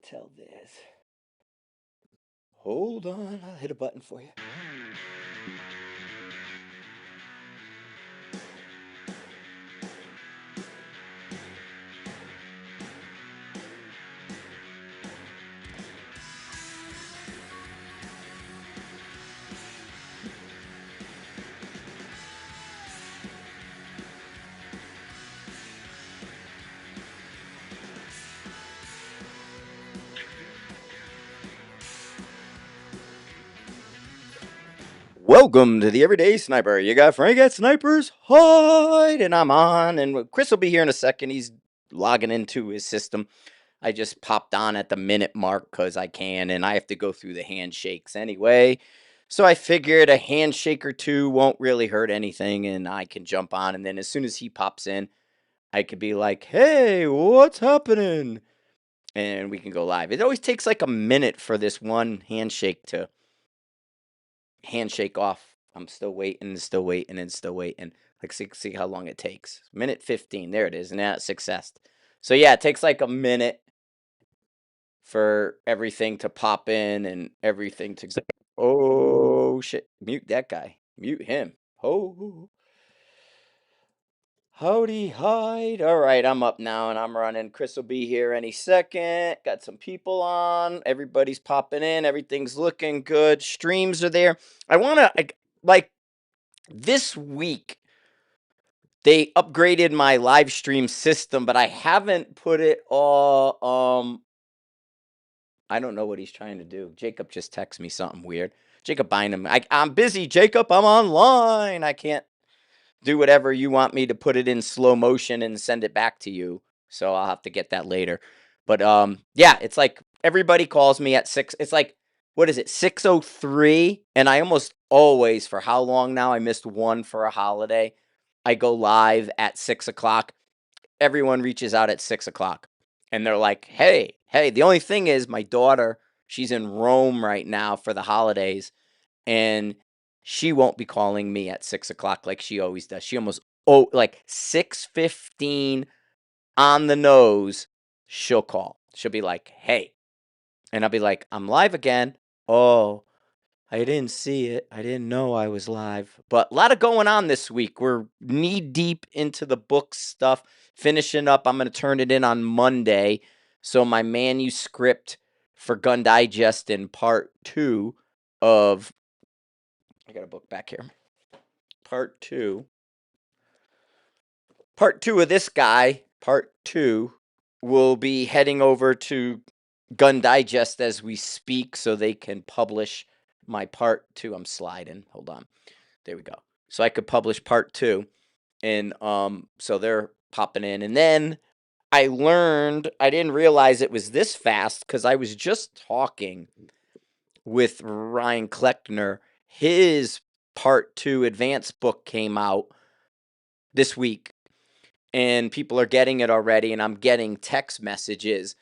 tell this. Hold on, I'll hit a button for you. Welcome to the Everyday Sniper. You got Frank at Sniper's Hide, and I'm on. And Chris will be here in a second. He's logging into his system. I just popped on at the minute mark because I can, and I have to go through the handshakes anyway. So I figured a handshake or two won't really hurt anything, and I can jump on. And then as soon as he pops in, I could be like, "Hey, what's happening?" And we can go live. It always takes like a minute for this one handshake to handshake off. I'm still waiting, and still waiting, and still waiting. Like, see how long it takes. Minute 15. There it is. Now it's success. So yeah, it takes like a minute for everything to pop in and everything to. Oh shit! Mute that guy. Mute him. Oh. Howdy, hide. All right, I'm up now and I'm running. Chris will be here any second. Got some people on. Everybody's popping in. Everything's looking good. Streams are there. I want to, like, this week, they upgraded my live stream system, but I haven't put it all, I don't know what he's trying to do. Jacob just texted me something weird. Jacob Bynum. I'm busy, Jacob. I'm online. I can't do whatever you want me to put it in slow motion and send it back to you. So I'll have to get that later. But yeah, it's like everybody calls me at 6. It's like, what is it? 6:03, and I almost always, for how long now? I missed one for a holiday. I go live at 6 o'clock. Everyone reaches out at 6 o'clock, and they're like, "Hey, hey." The only thing is, my daughter, she's in Rome right now for the holidays, and she won't be calling me at 6 o'clock like she always does. She almost like 6:15 on the nose. She'll call. She'll be like, "Hey," and I'll be like, "I'm live again." Oh, I didn't see it. I didn't know I was live. But a lot of going on this week. We're knee deep into the book stuff. Finishing up. I'm going to turn it in on Monday. So my manuscript for Gun Digest in part 2 of, I got a book back here. Part 2 of this guy, part 2, will be heading over to Gun Digest as we speak so they can publish my part 2. I'm sliding. Hold on. There we go. So I could publish part 2. And so they're popping in. And then I learned, I didn't realize it was this fast because I was just talking with Ryan Cleckner. His part 2 advanced book came out this week, and people are getting it already, and I'm getting text messages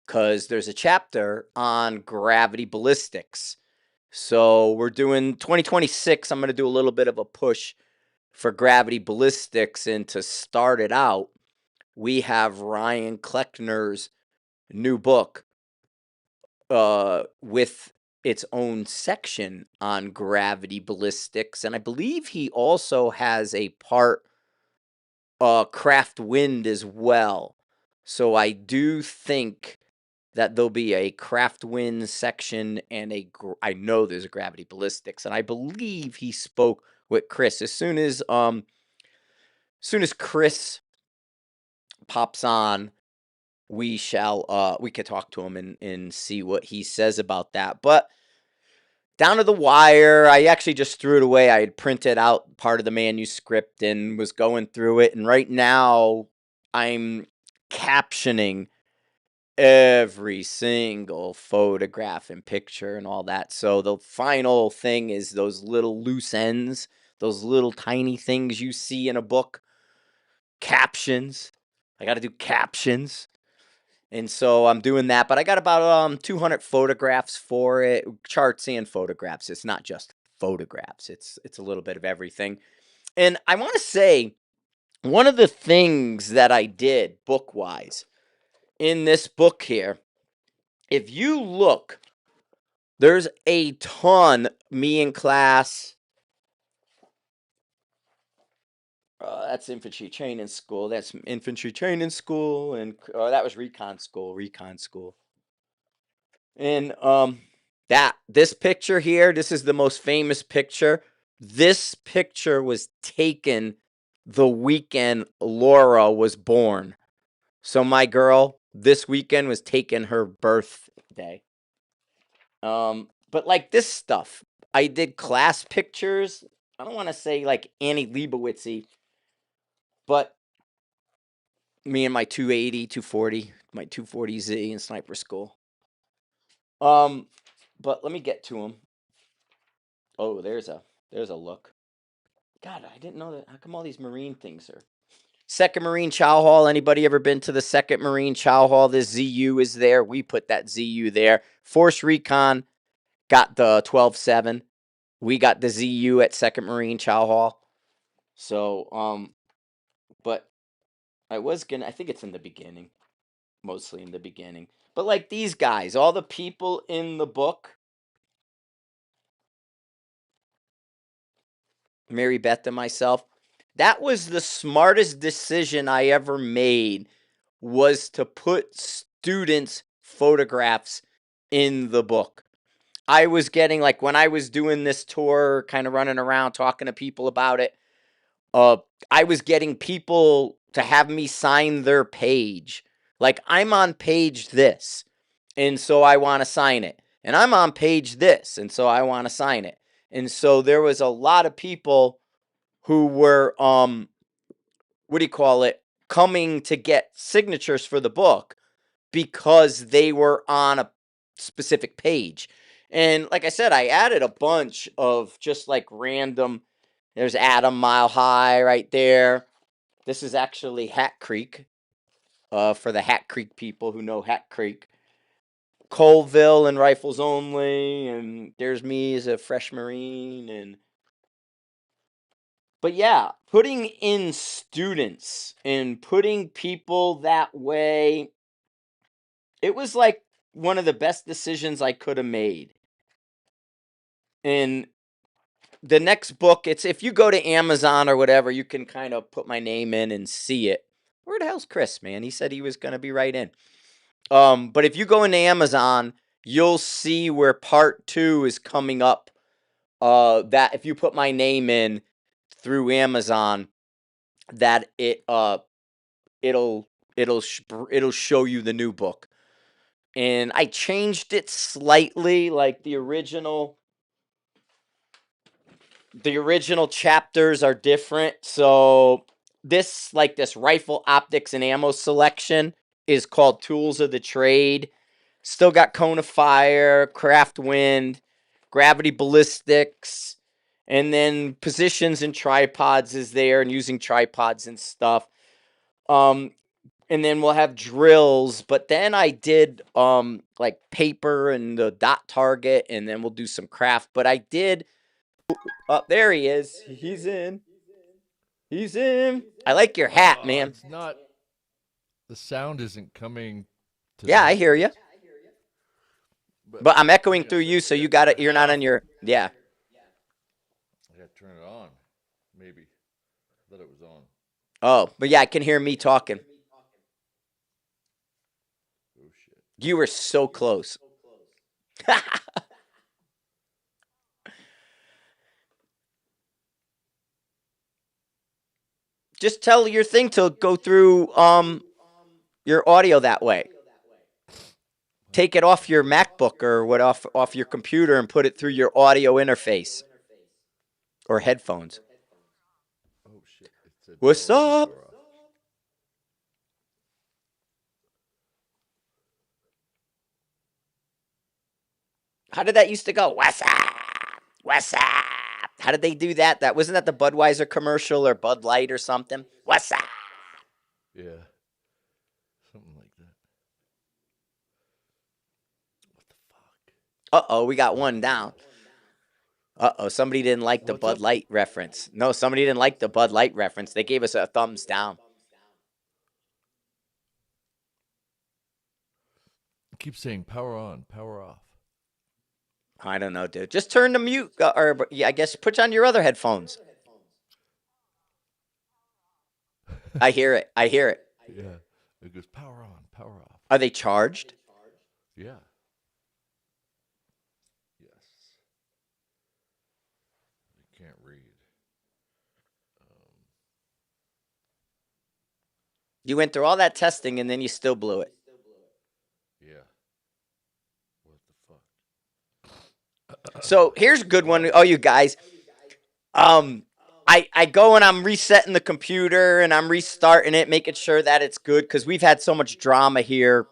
because there's a chapter on gravity ballistics. So we're doing 2026. I'm going to do a little bit of a push for gravity ballistics, and to start it out, we have Ryan Kleckner's new book with its own section on gravity ballistics, and I believe he also has a part craft wind as well. So I do think that there'll be a craft wind section and I know there's a gravity ballistics, and I believe he spoke with Chris as soon as Chris pops on. We could talk to him and see what he says about that. But down to the wire, I actually just threw it away. I had printed out part of the manuscript and was going through it. And right now, I'm captioning every single photograph and picture and all that. So the final thing is those little loose ends, those little tiny things you see in a book. Captions. I got to do captions. And so I'm doing that, but I got about 200 photographs for it, charts and photographs. It's not just photographs. It's a little bit of everything. And I want to say one of the things that I did book-wise in this book here if you look, there's a ton, me in class. That's infantry training school. That's infantry training school. And that was recon school. Recon school. And this picture here, this is the most famous picture. This picture was taken the weekend Laura was born. So my girl, this weekend was taking her birthday. But like this stuff, I did class pictures. I don't want to say like Annie Leibowitz-y, but me and my 280, 240, my 240Z in sniper school. But let me get to them. Oh, there's a look. God, I didn't know that. How come all these Marine things are? Second Marine Chow Hall. Anybody ever been to the Second Marine Chow Hall? This ZU is there. We put that ZU there. Force Recon got the 12-7. We got the ZU at Second Marine Chow Hall. So, but I think it's in the beginning. Mostly in the beginning. But like these guys, all the people in the book, Mary Beth and myself, that was the smartest decision I ever made, was to put students' photographs in the book. I was getting, like, when I was doing this tour, kind of running around talking to people about it, I was getting people to have me sign their page. Like, I'm on page this, and so I want to sign it. And I'm on page this, and so I want to sign it. And so there was a lot of people who were, coming to get signatures for the book because they were on a specific page. And like I said, I added a bunch of just like random. There's Adam Mile High right there. This is actually Hat Creek, for the Hat Creek people who know Hat Creek. Colville and Rifles Only, and there's me as a fresh Marine. But yeah, putting in students and putting people that way, it was like one of the best decisions I could have made. And the next book, it's, if you go to Amazon or whatever, you can kind of put my name in and see it. Where the hell's Chris, man? He said he was going to be right in. But if you go into Amazon, you'll see where part 2 is coming up. That if you put my name in through Amazon, that it'll show you the new book. And I changed it slightly, like the original chapters are different. So this rifle optics and ammo selection is called Tools of the Trade. Still got Cone of Fire, Craft Wind, Gravity Ballistics, and then positions and tripods is there, and using tripods and stuff. And then we'll have drills, but then I did like paper and the dot target, and then we'll do some craft. But I did. Oh, there he is. He's in. He's in. I like your hat, man. It's not. The sound isn't coming to Yeah, I me. hear you. But I'm echoing through you, so you got it. You're not on your. Yeah. I got to turn it on. Maybe. I thought it was on. Oh, but yeah, I can hear me talking. Oh shit. You were so close. Just tell your thing to go through your audio that way. Take it off your MacBook or what off your computer and put it through your audio interface or headphones. Oh shit. What's up? How did that used to go? What's up? What's up? How did they do that? That wasn't that the Budweiser commercial or Bud Light or something? What's up? Yeah. Something like that. What the fuck? Uh-oh, we got one down. Uh-oh, somebody didn't like the Bud Light reference. No, somebody didn't like the Bud Light reference. They gave us a thumbs down. keeps saying power on, power off. I don't know, dude. Just turn the mute, or yeah, I guess put on your other headphones. I hear it. I hear it. Yeah. It goes power on, power off. Are they charged? Yeah. Yes. I can't read. Um, You went through all that testing and then you still blew it. yeah. What the fuck? So here's a good one. Well, Oh, you guys. Um, I go and I'm resetting the computer and I'm restarting it, making sure that it's good because we've had so much drama here.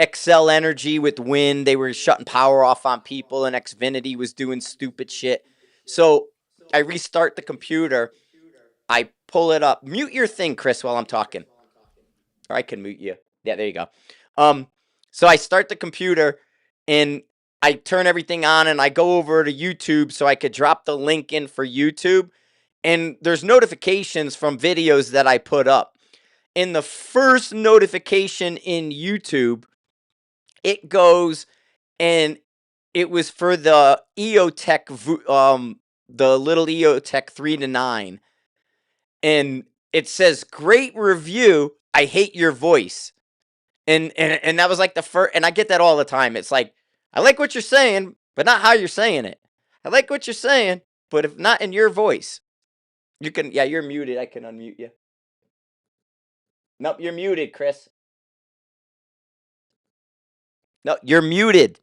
Excel Energy with wind, they were shutting power off on people, and Xfinity was doing stupid shit. So I restart the computer. I pull it up. Mute your thing, Chris, while I'm talking. Or I can mute you. Yeah, there you go. Um, so I start the computer and I turn everything on and I go over to YouTube so I could drop the link in for YouTube. And there's notifications from videos that I put up. In the first notification in YouTube, it goes and it was for the EOTech, the little EOTech 3 to 9. And it says, great review. I hate your voice. And that was like the first, and I get that all the time. It's like, I like what you're saying, but not how you're saying it. I like what you're saying, but if not in your voice. You can, yeah, you're muted. I can unmute you. Nope, you're muted, Chris. No, you're muted.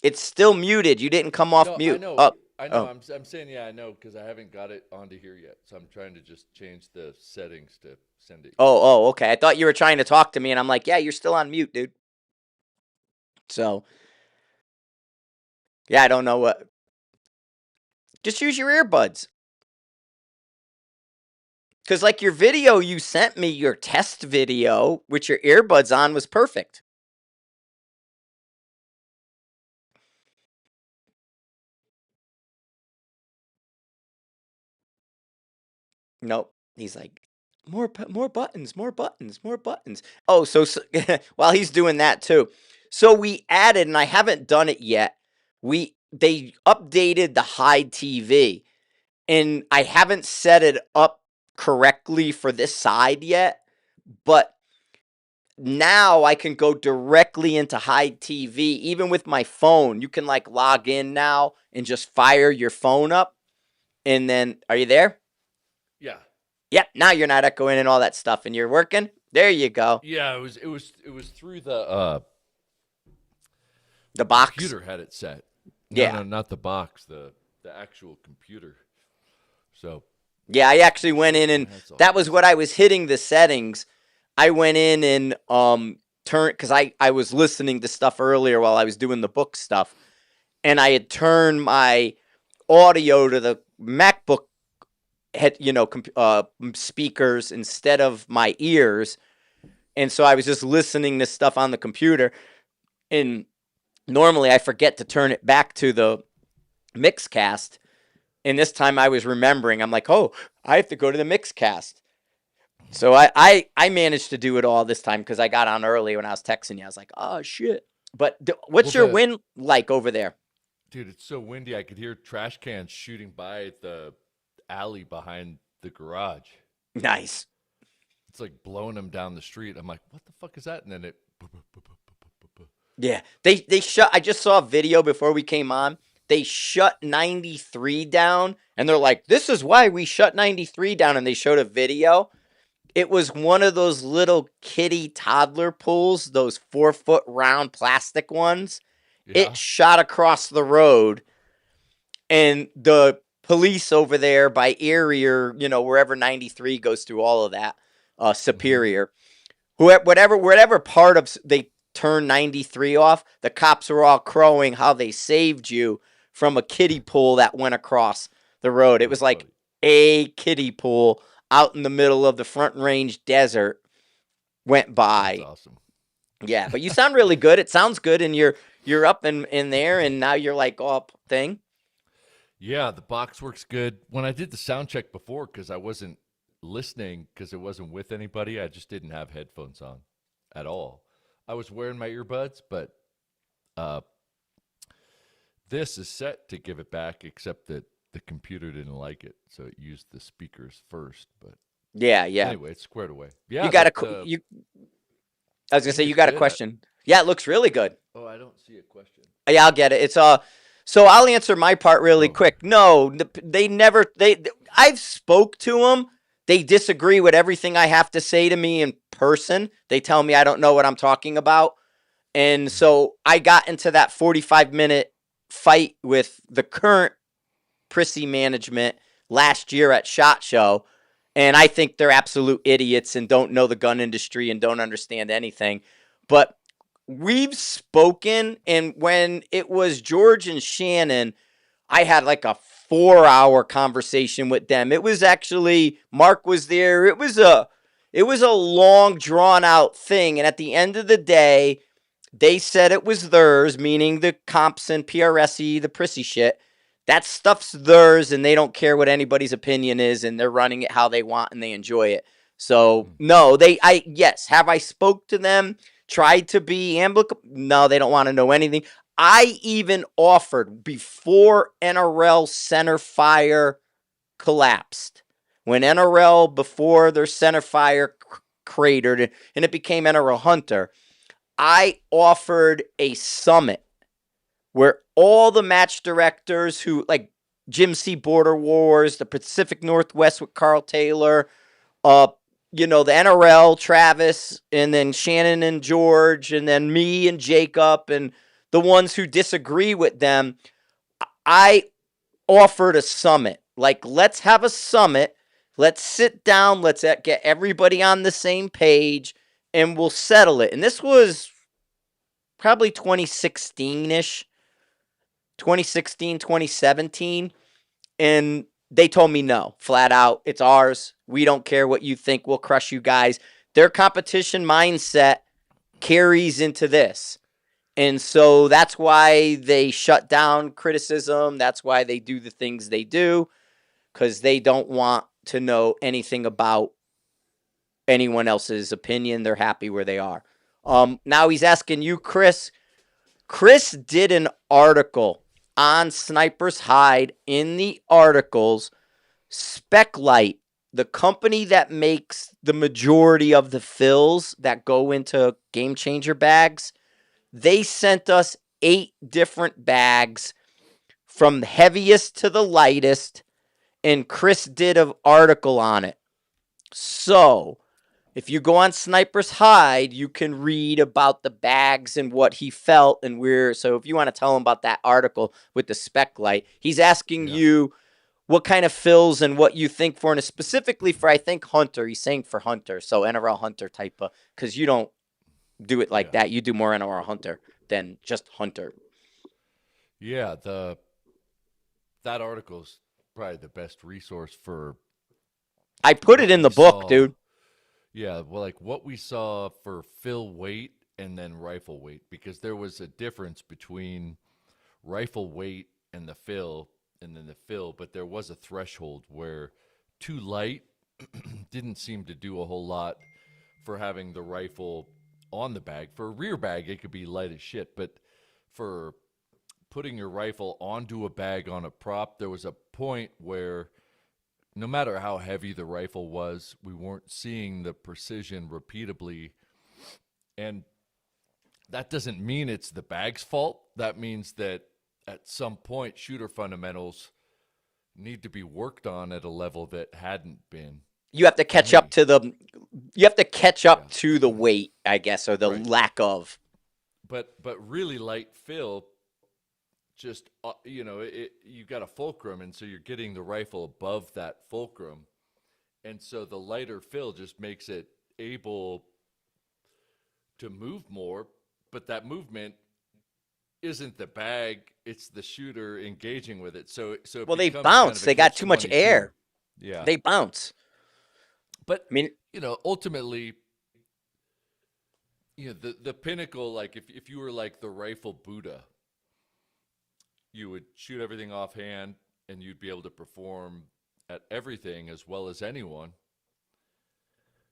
It's still muted. You didn't come off no, I mute. know. Oh, I know. oh, I'm saying yeah, I know because I haven't got it onto here yet. So I'm trying to just change the settings to send it here. okay. I thought you were trying to talk to me, and I'm like, yeah, you're still on mute, dude. So, yeah, I don't know what. Just use your earbuds. Because, like, your video you sent me, your test video with your earbuds on was perfect. Nope. He's like, more buttons, more buttons, more buttons. Oh, so while he's doing that too. So we added, and I haven't done it yet. They updated the TheHide TV, and I haven't set it up correctly for this side yet. But now I can go directly into TheHide TV, even with my phone. You can like log in now and just fire your phone up, and then are you there? Yeah. Yep, now you're not echoing and all that stuff, and you're working. There you go. Yeah, it was through The the box. computer had it set. No, Yeah. no, not the box, the actual computer. So Yeah, I actually went in and that's all that was good. what I was hitting the settings. I went in and turned because I was listening to stuff earlier while I was doing the book stuff, and I had turned my audio to the MacBook head, speakers instead of my ears, and so I was just listening to stuff on the computer. And normally I forget to turn it back to the Mixcast. And this time I was remembering. I'm like, oh, I have to go to the Mixcast. So I managed to do it all this time because I got on early when I was texting you. I was like, oh shit. But Well, what's your wind like over there? dude, it's so windy. I could hear trash cans shooting by the alley behind the garage. Nice. It's like blowing them down the street. I'm like, what the fuck is that? And then it. Yeah. They shut. I just saw a video before we came on. They shut 93 down, and they're like, this is why we shut 93 down. And they showed a video. It was one of those little kitty toddler pools, those 4-foot round plastic ones. It Yeah. shot across the road, and the police over there by Erie or, wherever 93 goes through all of that, Mm-hmm. Superior, whatever part of they turned 93 off, the cops were all crowing how they saved you from a kiddie pool that went across the road. It was That's like funny. a kiddie pool out in the middle of the Front Range desert went That's by. awesome. Yeah, but you sound really good. It sounds good, and you're up in there, and now you're like up thing. Yeah, the box works good. When I did the sound check before, because I wasn't listening because it wasn't with anybody. I just didn't have headphones on at all. I was wearing my earbuds, but uh, this is set to give it back, except that the computer didn't like it, so it used the speakers first. But Yeah, yeah. anyway, it's squared away. You Yeah, got a the you. I was gonna say thing you is got a good. question. Yeah, it looks really good. Oh, I don't see a question. Yeah, I'll get it. It's So I'll answer my part really Oh, quick. No, they never. I've spoke to them. They disagree with everything I have to say to me in person. They tell me I don't know what I'm talking about, and mhm. so I got into that 45-minute fight with the current Prissy management last year at SHOT Show. And I think they're absolute idiots and don't know the gun industry and don't understand anything. But we've spoken, and when it was George and Shannon, I had like a 4-hour conversation with them. It was actually Mark was there. It was a long drawn out thing, and at the end of the day, they said it was theirs, meaning the comps and PRSE, the prissy shit. That stuff's theirs, and they don't care what anybody's opinion is, and they're running it how they want, and they enjoy it. So Mm. no, yes, have I spoke to them, tried to be amicable? No, they don't want to know anything. I even offered before NRL center fire collapsed, when NRL before their center fire cratered, and it became NRL Hunter. I offered a summit where all the match directors who like Jim C. Border Wars, the Pacific Northwest with Carl Taylor, uh, the NRL, Travis, and then Shannon and George, and then me and Jacob, and the ones who disagree with them, I offered a summit. Like, let's have a summit. Let's sit down. Let's get everybody on the same page, and we'll settle it. And this was probably 2016-ish, 2016, 2017. And they told me no, flat out. It's ours. We don't care what you think. We'll crush you guys. Their competition mindset carries into this. And so that's why they shut down criticism. That's why they do the things they do, because they don't want to know anything about anyone else's opinion. They're happy where they are. Now he's asking you, Chris. Chris did an article on Sniper's Hide. In the articles, Speclight, the company that makes the majority of the fills that go into Game Changer bags, they sent us 8 different bags from heaviest to the lightest, and Chris did an article on it. So, if you go on Sniper's Hide, you can read about the bags and what he felt and where. So, if you want to tell him about that article with the spec light, he's asking Yeah. you what kind of fills and what you think for, and specifically for, I think, Hunter. He's saying for Hunter, so NRL Hunter type of, because you don't do it like Yeah. that. You do more NRL Hunter than just Hunter. Yeah, the that article's probably the best resource for I put it what in we the book, saw. dude. Yeah, well, like what we saw for fill weight and then rifle weight, because there was a difference between rifle weight and the fill, and then the fill, but there was a threshold where too light didn't seem to do a whole lot for having the rifle on the bag. For a rear bag, it could be light as shit, but for putting your rifle onto a bag on a prop, there was a point where no matter how heavy the rifle was, we weren't seeing the precision repeatably. And that doesn't mean it's the bag's fault. That means that at some point, shooter fundamentals need to be worked on at a level that hadn't been. You have to And catch up hey, to the. You have to catch yeah, up to the weight, I guess, or the right. lack of. But really light fill, just you got a fulcrum, and so you're getting the rifle above that fulcrum, and so the lighter fill just makes it able to move more, but that movement isn't the bag, it's the shooter engaging with it. So it Well, they becomes kind bounce. of a They got catch too much 22. air. Yeah. They bounce. But I mean, ultimately, the pinnacle, like if you were like the rifle Buddha, you would shoot everything offhand and you'd be able to perform at everything as well as anyone.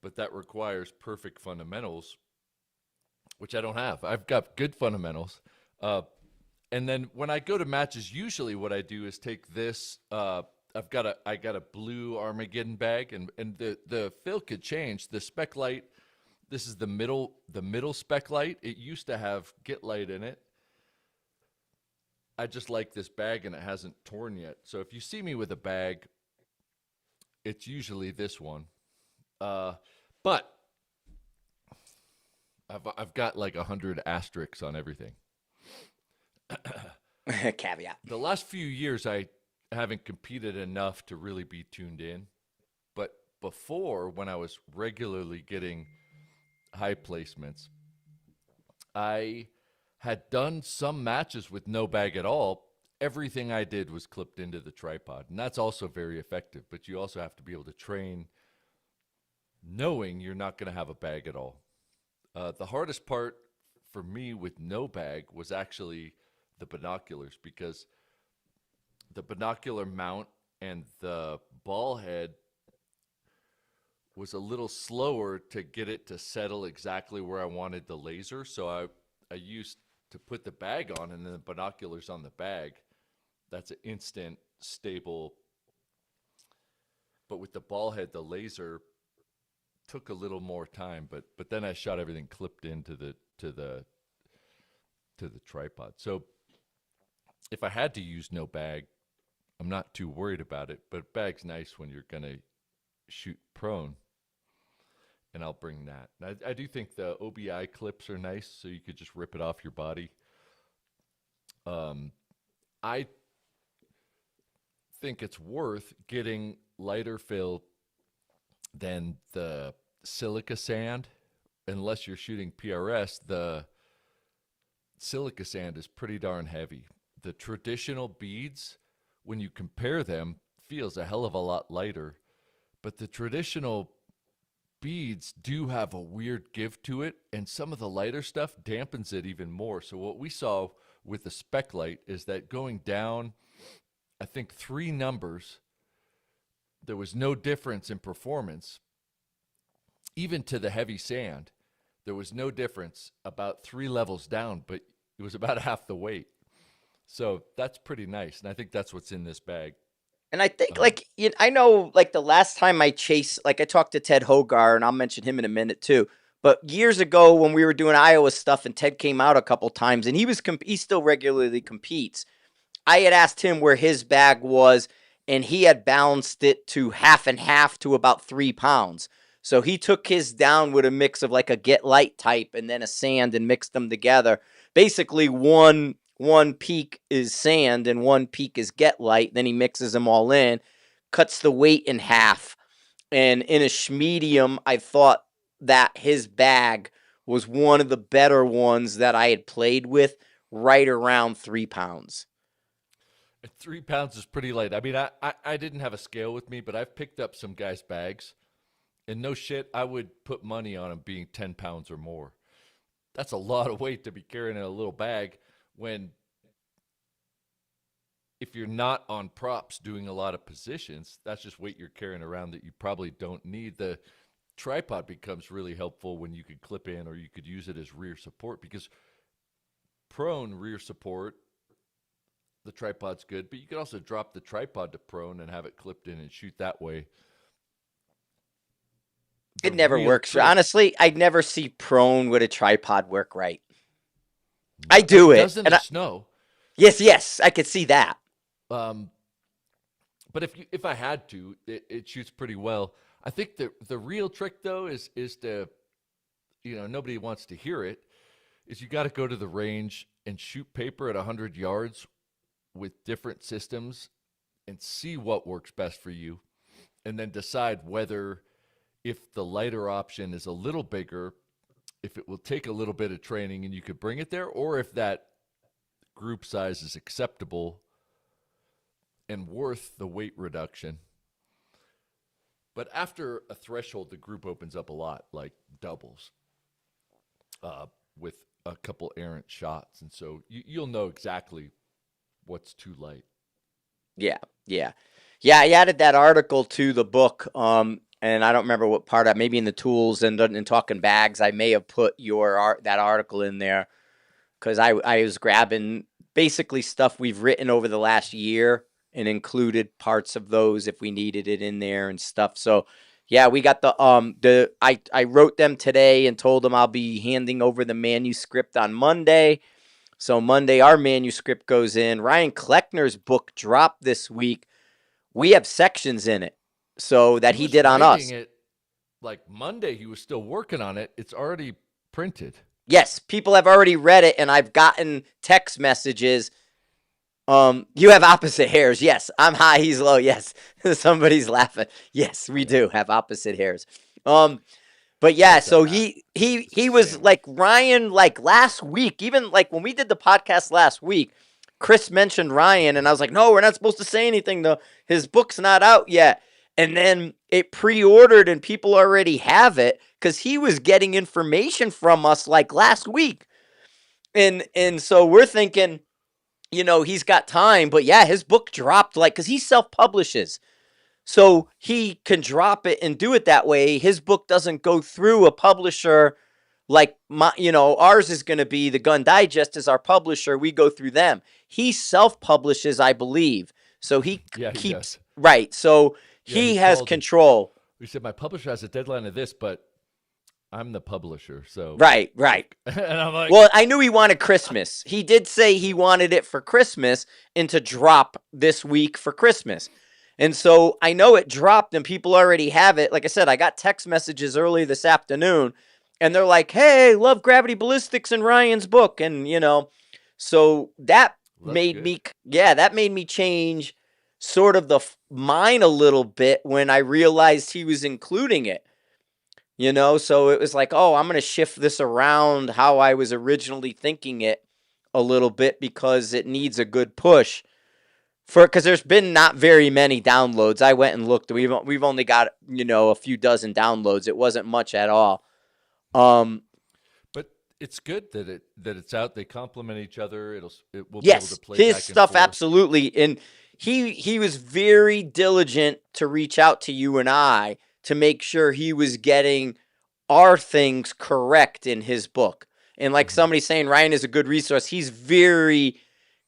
but that requires perfect fundamentals, which I don't have. I've got good fundamentals. Uh, and then when I go to matches, usually what I do is take this. I got a blue Armageddon bag, and the fill could change. The spec light. This is the middle spec light. It used to have Get Light in it. I just like this bag, and it hasn't torn yet. So if you see me with a bag, it's usually this one. But I've got like 100 asterisks on everything. Caveat. The last few years, I haven't competed enough to really be tuned in. But before, when I was regularly getting high placements, I had done some matches with no bag at all. Everything I did was clipped into the tripod, and that's also very effective. But you also have to be able to train knowing you're not going to have a bag at all. The hardest part for me with no bag was actually the binoculars, because the binocular mount and the ball head was a little slower to get it to settle exactly where I wanted the laser. So I used to put the bag on and then the binoculars on the bag. That's an instant stable. But with the ball head, the laser took a little more time, but then I shot everything clipped into the tripod. So if I had to use no bag, I'm not too worried about it. But bag's nice when you're gonna shoot prone, and I'll bring that. And I do think the OBI clips are nice, so you could just rip it off your body. I think it's worth getting lighter fill than the silica sand. Unless you're shooting PRS, the silica sand is pretty darn heavy. The traditional beads, when you compare them, feels a hell of a lot lighter. But the traditional beads do have a weird give to it, and some of the lighter stuff dampens it even more. So what we saw with the spec light is that going down, I think 3 numbers, there was no difference in performance. Even to the heavy sand, there was no difference about 3 levels down, but it was about half the weight. So that's pretty nice, and I think that's what's in this bag. And I think, I know, like, the last time I chased, like, I talked to Ted Hogar, and I'll mention him in a minute too. But years ago, when we were doing Iowa stuff, and Ted came out a couple times, and he still regularly competes. I had asked him where his bag was, and he had balanced it to half and half to about 3 pounds. So he took his down with a mix of like a Get Light type and then a sand and mixed them together. Basically, one peak is sand and one peak is Get Light. Then he mixes them all in, cuts the weight in half. And in a medium, I thought that his bag was one of the better ones that I had played with, right around 3 pounds. 3 pounds is pretty light. I mean, I didn't have a scale with me, but I've picked up some guys' bags, and no shit, I would put money on them being 10 pounds or more. That's a lot of weight to be carrying in a little bag when, if you're not on props doing a lot of positions, that's just weight you're carrying around that you probably don't need. The tripod becomes really helpful when you could clip in, or you could use it as rear support, because prone rear support, the tripod's good, but you could also drop the tripod to prone and have it clipped in and shoot that way. It never works. Honestly, I'd never see prone with a tripod work right. I do it. It does in the snow. Yes, I could see that. But if I had to, it shoots pretty well. I think the real trick though is to, nobody wants to hear it, is you got to go to the range and shoot paper at 100 yards with different systems and see what works best for you, and then decide whether, if the lighter option is a little bigger, if it will take a little bit of training and you could bring it there, or if that group size is acceptable and worth the weight reduction. But after a threshold, the group opens up a lot, like doubles, with a couple errant shots. And so you'll know exactly what's too light. Yeah. I added that article to the book. and I don't remember what part of maybe in the tools and talking bags. I may have put that article in there because I was grabbing basically stuff we've written over the last year and included parts of those if we needed it in there and stuff. So yeah, we got I wrote them today and told them I'll be handing over the manuscript on Monday. So Monday our manuscript goes in. Ryan Cleckner's book dropped this week. We have sections in it. So that He he was did on writing us. it like Monday. He was still working on it. It's already printed. Yes, people have already read it, and I've gotten text messages. You have opposite hairs. Yes, I'm high, he's low. Yes, somebody's laughing. Yes, we Yeah, do have opposite hairs. But yeah, what's that, so Matt? It's a he was like sandwich. Ryan like last week, even like when we did the podcast last week, Chris mentioned Ryan and I was like, "No, we're not supposed to say anything though. His book's not out yet." And then it pre-ordered and people already have it cuz he was getting information from us like last week. Yeah. And so we're thinking, he's got time, but yeah, his book dropped like cuz he self-publishes. So he can drop it and do it that way. His book doesn't go through a publisher like ours is going to be the Gun Digest is our publisher. We go through them. He self-publishes, I believe. So he Yeah, he keeps does. right. So Yeah, he he has called. control. He said my publisher has a deadline of this, but I'm the publisher, so Right, right. and I'm like, Well, I knew he wanted Christmas. He did say he wanted it for Christmas and to drop this week for Christmas. And so I know it dropped and people already have it. Like I said, I got text messages early this afternoon and they're like, "Hey, love Gravity Ballistics and Ryan's book." And, so that well, that's made good. me, yeah, that made me change sort of the mine a little bit when I realized he was including it. So it was like, oh, I'm going to shift this around how I was originally thinking it a little bit because it needs a good push for because there's been not very many downloads. I went and looked. We've only got a few dozen downloads. It wasn't much at all. Um, But it's good that it's out. They complement each other. It will be able to yes, play his back and stuff forth. absolutely, and he was very diligent to reach out to you and I to make sure he was getting our things correct in his book. And like Hmm. somebody saying Ryan is a good resource, he's very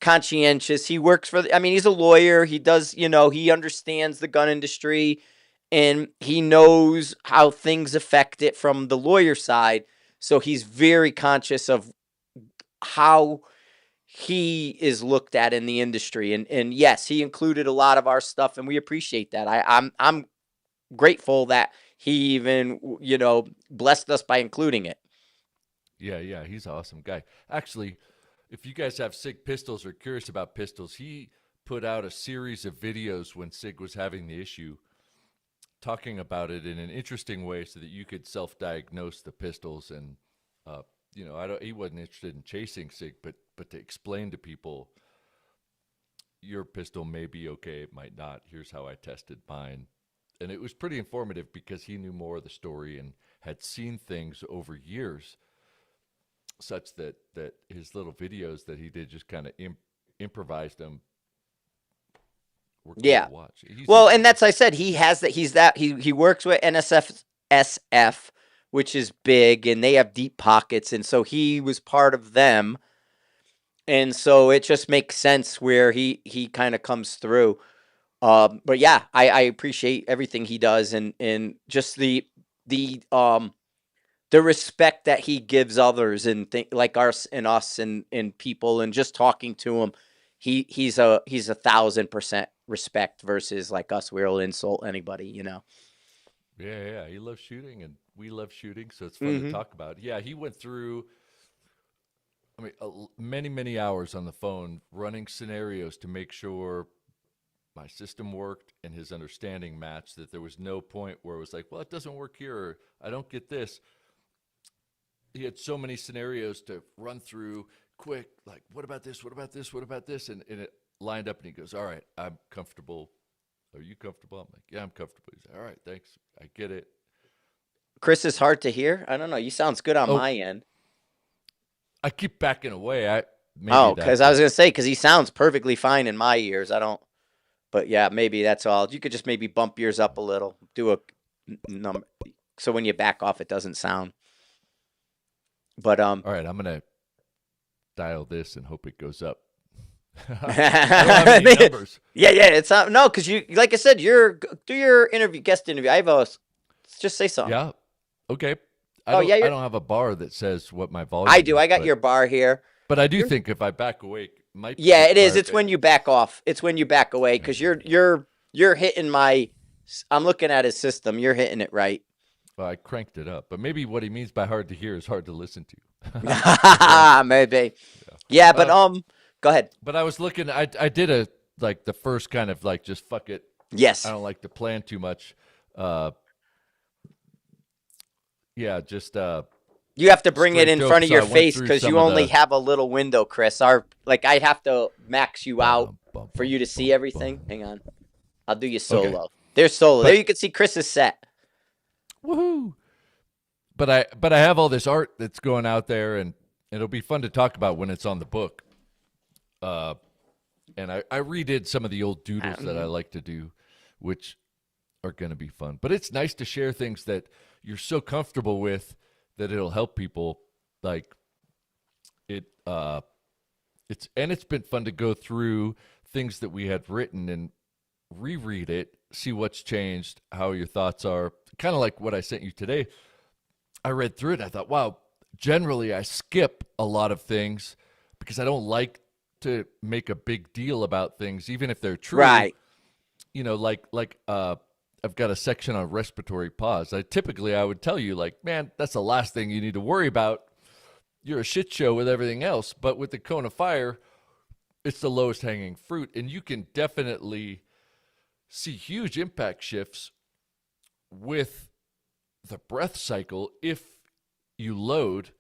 conscientious. He works for I mean, he's a lawyer. He does, he understands the gun industry and he knows how things affect it from the lawyer side. So he's very conscious of how he is looked at in the industry. And yes, he included a lot of our stuff and we appreciate that. I'm grateful that he even blessed us by including it. Yeah, yeah, he's an awesome guy. Actually, if you guys have Sig pistols or curious about pistols, he put out a series of videos when Sig was having the issue, talking about it in an interesting way, so that you could self-diagnose the pistols. And I don't. He wasn't interested in chasing Sig, but to explain to people, your pistol may be okay, it might not. Here's how I tested mine. And it was pretty informative because he knew more of the story and had seen things over years, such that his little videos that he did, just kind of improvised them, were cool to Yeah. watch. He's Well, and that's ingenious. I said he works with NSF, which is big, and they have deep pockets, and so he was part of them, and so it just makes sense where he kind of comes through. But yeah, I appreciate everything he does, and just the the respect that he gives others and like us and people and just talking to him. He's 1,000% respect versus like us. We'll insult anybody. Yeah, yeah, he loves shooting, and we love shooting, so it's fun to Mm-hmm. talk about. Yeah, he went through, I mean, many, many hours on the phone running scenarios to make sure my system worked and his understanding matched, that there was no point where it was like, well, it doesn't work here, or I don't get this. He had so many scenarios to run through quick, like, what about this? What about this? What about this? And it lined up, and he goes, all right, I'm comfortable. Are you comfortable? I'm like, yeah, I'm comfortable. He's like, all right, thanks. I get it. Chris is hard to hear. I don't know. You sounds good on Oh, my end. I keep backing away. Maybe Oh, because that's I was it. gonna say because he sounds perfectly fine in my ears. I don't. But yeah, maybe that's all. You could just maybe bump yours up a little. Do a. number. So when you back off, it doesn't sound. But All right, I'm gonna dial this and hope it goes up. I don't have yeah, any numbers. yeah, it's not no, because you, like I said, do your interview, guest interview. I have a just say something. Yeah. Okay. Oh yeah, I you're. don't have a bar that says what my I volume do. I is, got your bar here. but I do You're, think if I back away, yeah, it is. my It's when you back off. It's when you back away okay. because you're hitting my. I'm looking at his system. You're hitting it right. Well, I cranked it up, but maybe what he means by hard to hear is hard to listen to as well. Maybe. Yeah, but Um, go ahead. but I was looking. I did a like the first kind of like just fuck it. I Yes. don't like to plan too much. Uh, yeah, just You have to bring it straight in joke. front of So your I went face through because some you of only the have a little window, Chris. Our like I'd have to max you bum, out bum, bum, for bum, you to bum, see everything. bum. Hang on. I'll do you Okay, solo. There's solo. There but you can see Chris's set. woohoo! But I have all this art that's going out there, and it'll be fun to talk about when it's on the book. Uh, and I redid some of the old doodles that I like to do, which are going to be fun. But it's nice to share things that you're so comfortable with that it'll help people. Like it, it's been fun to go through things that we had written and reread it, see what's changed, how your thoughts are. Kind of like what I sent you today. I read through it and I thought, wow, generally I skip a lot of things because I don't like to make a big deal about things, even if they're true. Right. You know, I've got a section on respiratory pause. I would tell you, like, man, that's the last thing you need to worry about. You're a shit show with everything else. But with the cone of fire, it's the lowest hanging fruit. And you can definitely see huge impact shifts with the breath cycle if you load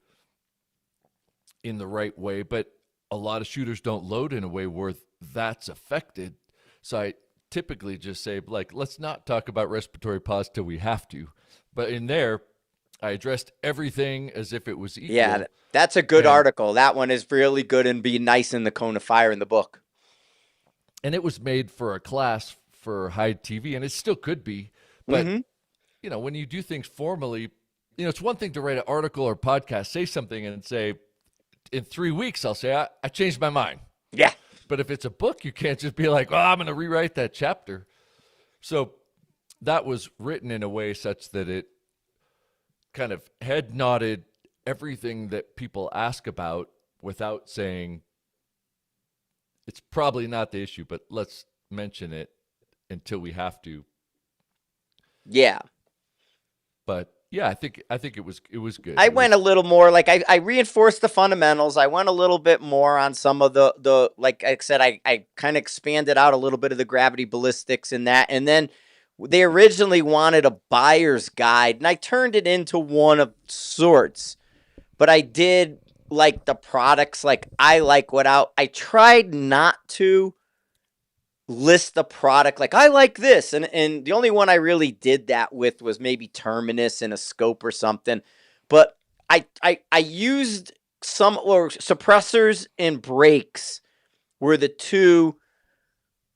in the right way. But a lot of shooters don't load in a way where that's affected. So I typically just say, like, let's not talk about respiratory pause till we have to. But in there, I addressed everything as if it was Yeah, equal. that's a good And article. That one is really good and be nice in the cone of fire in the book. it was made for a class for Hide TV, and it still could be. But, Mm-hmm. you know, when you do things formally, you know, it's one thing to write an article or podcast, say something and say, in 3 weeks, I'll say, I changed my mind. Yeah. But if it's a book, you can't just be like, oh, I'm going to rewrite that chapter. So that was written in a way such that it kind of head nodded everything that people ask about without saying, it's probably not the issue, but let's mention it until we have to. Yeah. But yeah, I think it was good. I It went a was little more like I reinforced the fundamentals. I went a little bit more on some of the like I said, I kind of expanded out a little bit of the gravity ballistics in that. And then they originally wanted a buyer's guide, and I turned it into one of sorts. But I did like the products, like I like I tried not to list the product like I like this, and the only one I really did that with was maybe Terminus and a scope or something. But I used some or suppressors and brakes were the two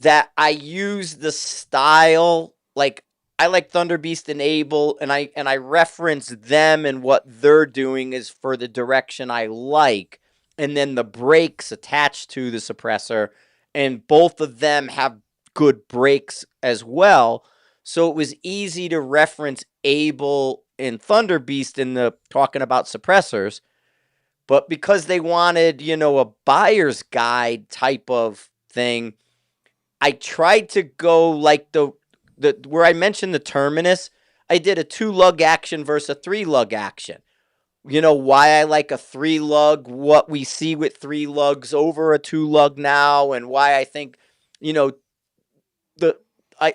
that I used the style like I like Thunder Beast and Able, and I reference them and what they're doing is for the direction I like, and then the brakes attached to the suppressor, and both of them have good brakes as well. So it was easy to reference Able and Thunder Beast in the talking about suppressors, but because they wanted, a buyer's guide type of thing, I tried to go like the where I mentioned the terminus. I did a 2 lug action versus a 3 lug action. Why I like a 3 lug, what we see with 3 lugs over a 2 lug now, and why I think, you know,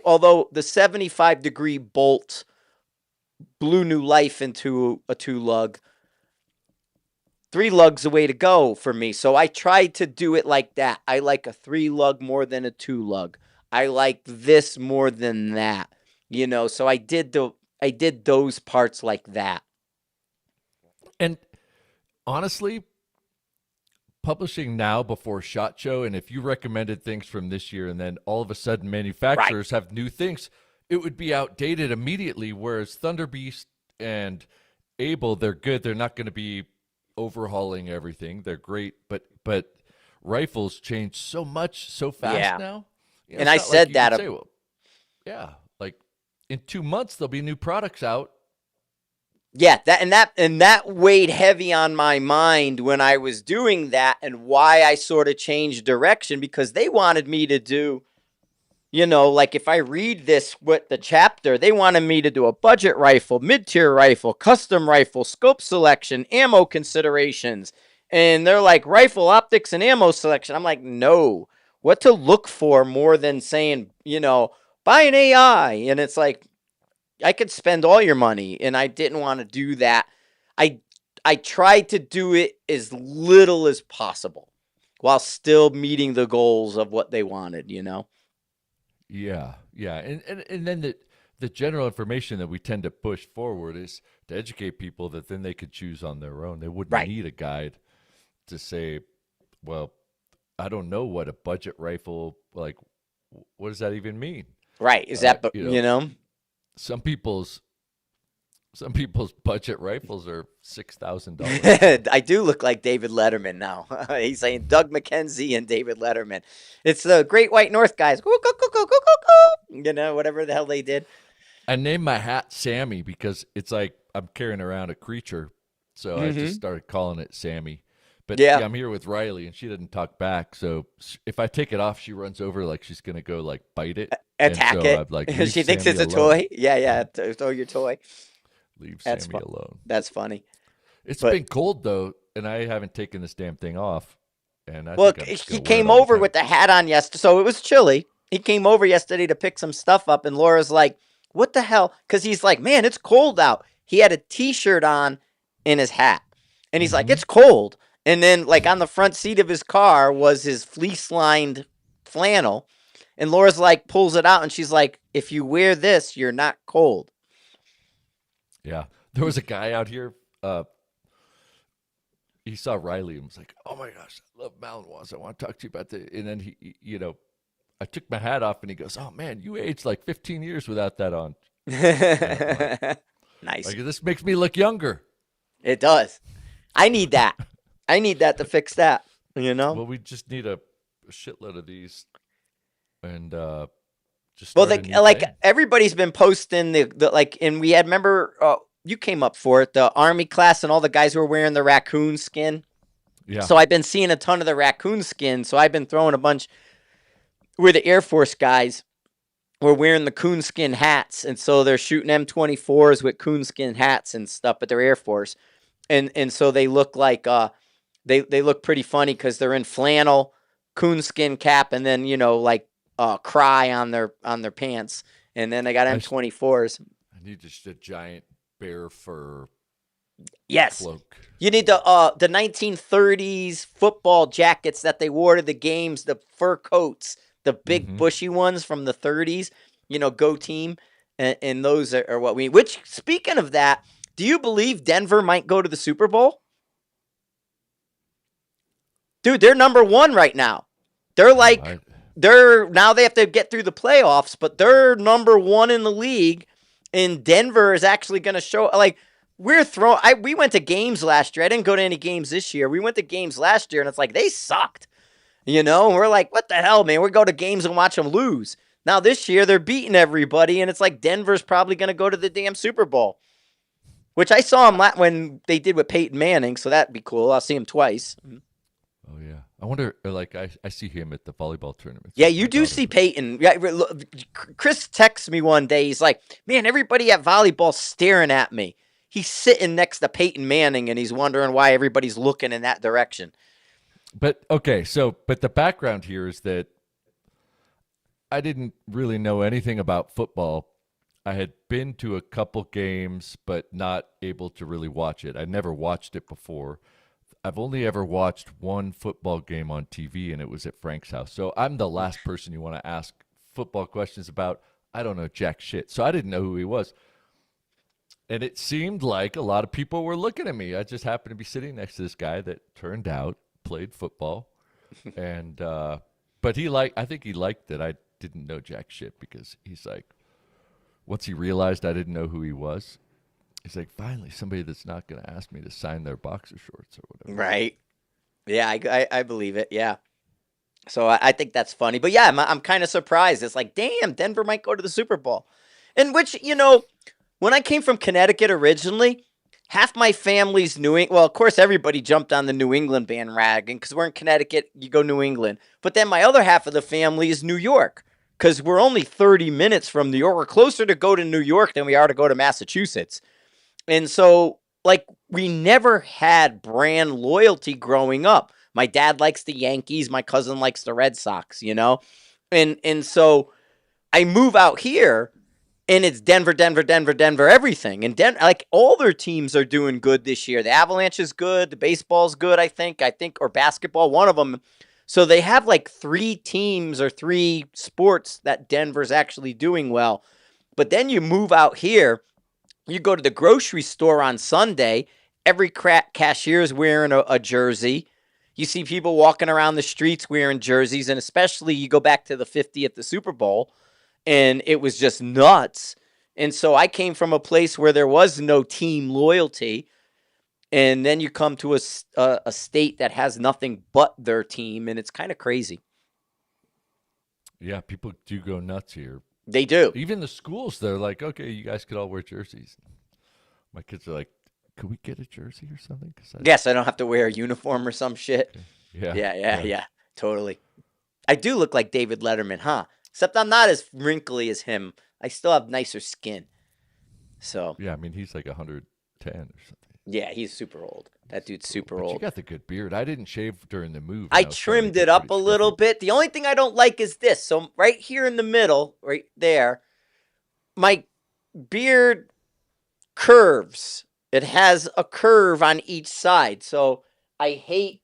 although the 75-degree bolt blew new life into a 2 lug, 3 lugs the way to go for me. So I tried to do it like that. I like a 3 lug more than a 2 lug. I like this more than that. So I did those parts like that. and honestly, publishing now before SHOT Show, and if you recommended things from this year and then all of a sudden Right. manufacturers have new things, it would be outdated immediately. Whereas Thunder Beast and Able, they're good. They're not going to be overhauling everything. They're great, but rifles change so much so fast Yeah. now. And It's I not like said you could that. say, well, yeah, like in 2 months there'll be new products out. Yeah, that weighed heavy on my mind when I was doing that, and why I sort of changed direction, because they wanted me to do, like if I read this with the chapter, they wanted me to do a budget rifle, mid-tier rifle, custom rifle, scope selection, ammo considerations. And they're like rifle optics and ammo selection. I'm like, no. What to look for more than saying, buy an AI. And it's like, I could spend all your money, and I didn't want to do that. I I tried to do it as little as possible while still meeting the goals of what they wanted. Yeah, yeah, and then the general information that we tend to push forward is to educate people that then they could choose on their own. They wouldn't Right. need a guide to say, well, I don't know what a budget rifle like. What does that even mean? Right. Is that, You know, you know? some people's some people's budget rifles are $6,000. I do look like David Letterman now. He's saying Doug McKenzie and David Letterman. It's the Great White North guys. Whatever the hell they did. I named my hat Sammy because it's like I'm carrying around a creature, so I just Hmm. started calling it Sammy. But Yeah. yeah, I'm here with Riley, and she doesn't talk back. So if I take it off, she runs over like she's gonna go like bite it, and Attack so it. I'm like, leave She thinks Sammy it's a alone. toy. Yeah, yeah. Throw your toy. Leave That's Sammy fun. alone. That's funny. It's But been cold though, and I haven't taken this damn thing off, and I well, think I'm just he gonna wear it came all the over time. with the hat on yesterday, so it was chilly. He came over yesterday to pick some stuff up, and Laura's like, "What the hell?" Because he's like, "Man, it's cold out." He had a T-shirt on and his hat, and he's like, Mm-hmm. "It's cold." And then, like on the front seat of his car was his fleece-lined flannel, and Laura's like, pulls it out, and she's like, "If you wear this, you're not cold." Yeah, there was a guy out here. He saw Riley and was like, "Oh my gosh, I love Malinois. I want to talk to you about the." And then I took my hat off, and he goes, "Oh man, you aged like 15 years without that on." And I'm Nice. like, this makes me look younger. It does. I need that. I need that to fix that. You know. Well, we just need a shitload of these, and just Well, start a new like thing. everybody's been posting the like, and we had remember you came up for it, the army class, and all the guys who were wearing the raccoon skin. Yeah, So I've been seeing a ton of the raccoon skin. So I've been throwing a bunch where the Air Force guys were wearing the coonskin hats, and so they're shooting M24s with coonskin hats and stuff, but they're Air Force, and so they look like they look pretty funny because they're in flannel, coonskin cap, and then like cry on their pants, and then they got I M24s. I need just a giant bear fur Yes, cloak. you need the 1930s football jackets that they wore to the games, the fur coats, the big Mm-hmm. bushy ones from the 30s. Go team, and those are what we. Which, speaking of that, do you believe Denver might go to the Super Bowl? Dude, they're number one right now. They're like I they're now they have to get through the playoffs, but they're number one in the league. And Denver is actually going to show like we're throwing. We went to games last year. I didn't go to any games this year. We went to games last year, and it's like they sucked. And we're like, what the hell, man? We go to games and watch them lose. Now this year they're beating everybody, and it's like Denver's probably going to go to the damn Super Bowl, which I saw him when they did with Peyton Manning, so that'd be cool. I'll see him twice. Oh yeah, I wonder. Like I see him at the volleyball tournaments Yeah, with you my do daughter. see Peyton. Yeah, Chris texts me one day. He's like, "Man, everybody at volleyball staring at me." He's sitting next to Peyton Manning, and he's wondering why everybody's looking in that direction. But okay, but the background here is that I didn't really know anything about football. I had been to a couple games, but not able to really watch it. I never watched it before. I've only ever watched one football game on TV, and it was at Frank's house. So I'm the last person you want to ask football questions about. I don't know jack shit. So I didn't know who he was. And it seemed like a lot of people were looking at me. I just happened to be sitting next to this guy that turned out played football. And but I think he liked that I didn't know jack shit because he's like, once he realized I didn't know who he was, he's like, finally, somebody that's not going to ask me to sign their boxer shorts or whatever. Right. Yeah, I believe it. Yeah. So I think that's funny. But yeah, I'm kind of surprised. It's like, damn, Denver might go to the Super Bowl. In which, when I came from Connecticut originally, half my family's New England. Well, of course, everybody jumped on the New England bandwagon because we're in Connecticut. You go New England. But then my other half of the family is New York because we're only 30 minutes from New York. We're closer to go to New York than we are to go to Massachusetts. And so, like, we never had brand loyalty growing up. My dad likes the Yankees. My cousin likes the Red Sox, And so I move out here and it's Denver, Denver, Denver, Denver, everything. And like all their teams are doing good this year. The Avalanche is good. The baseball's good, I think, or basketball, one of them. So they have like 3 teams or 3 sports that Denver's actually doing well. But then you move out here, you go to the grocery store on Sunday, every cashier is wearing a jersey. You see people walking around the streets wearing jerseys, and especially you go back to the 50th, the Super Bowl, and it was just nuts. And so I came from a place where there was no team loyalty, and then you come to a state that has nothing but their team, and it's kind of crazy. Yeah, people do go nuts here. They do. Even the schools, they're like, okay, you guys could all wear jerseys. My kids are like, could we get a jersey or something? Yes, I don't have to wear a uniform or some shit. Yeah. Yeah. Totally. I do look like David Letterman, huh? Except I'm not as wrinkly as him. I still have nicer skin. So. Yeah, I mean, he's like 110 or something. Yeah, he's super old. That dude's super old. You got the good beard. I didn't shave during the move. I trimmed it up a little bit. The only thing I don't like is this. So right here in the middle, right there, my beard curves. It has a curve on each side. So I hate.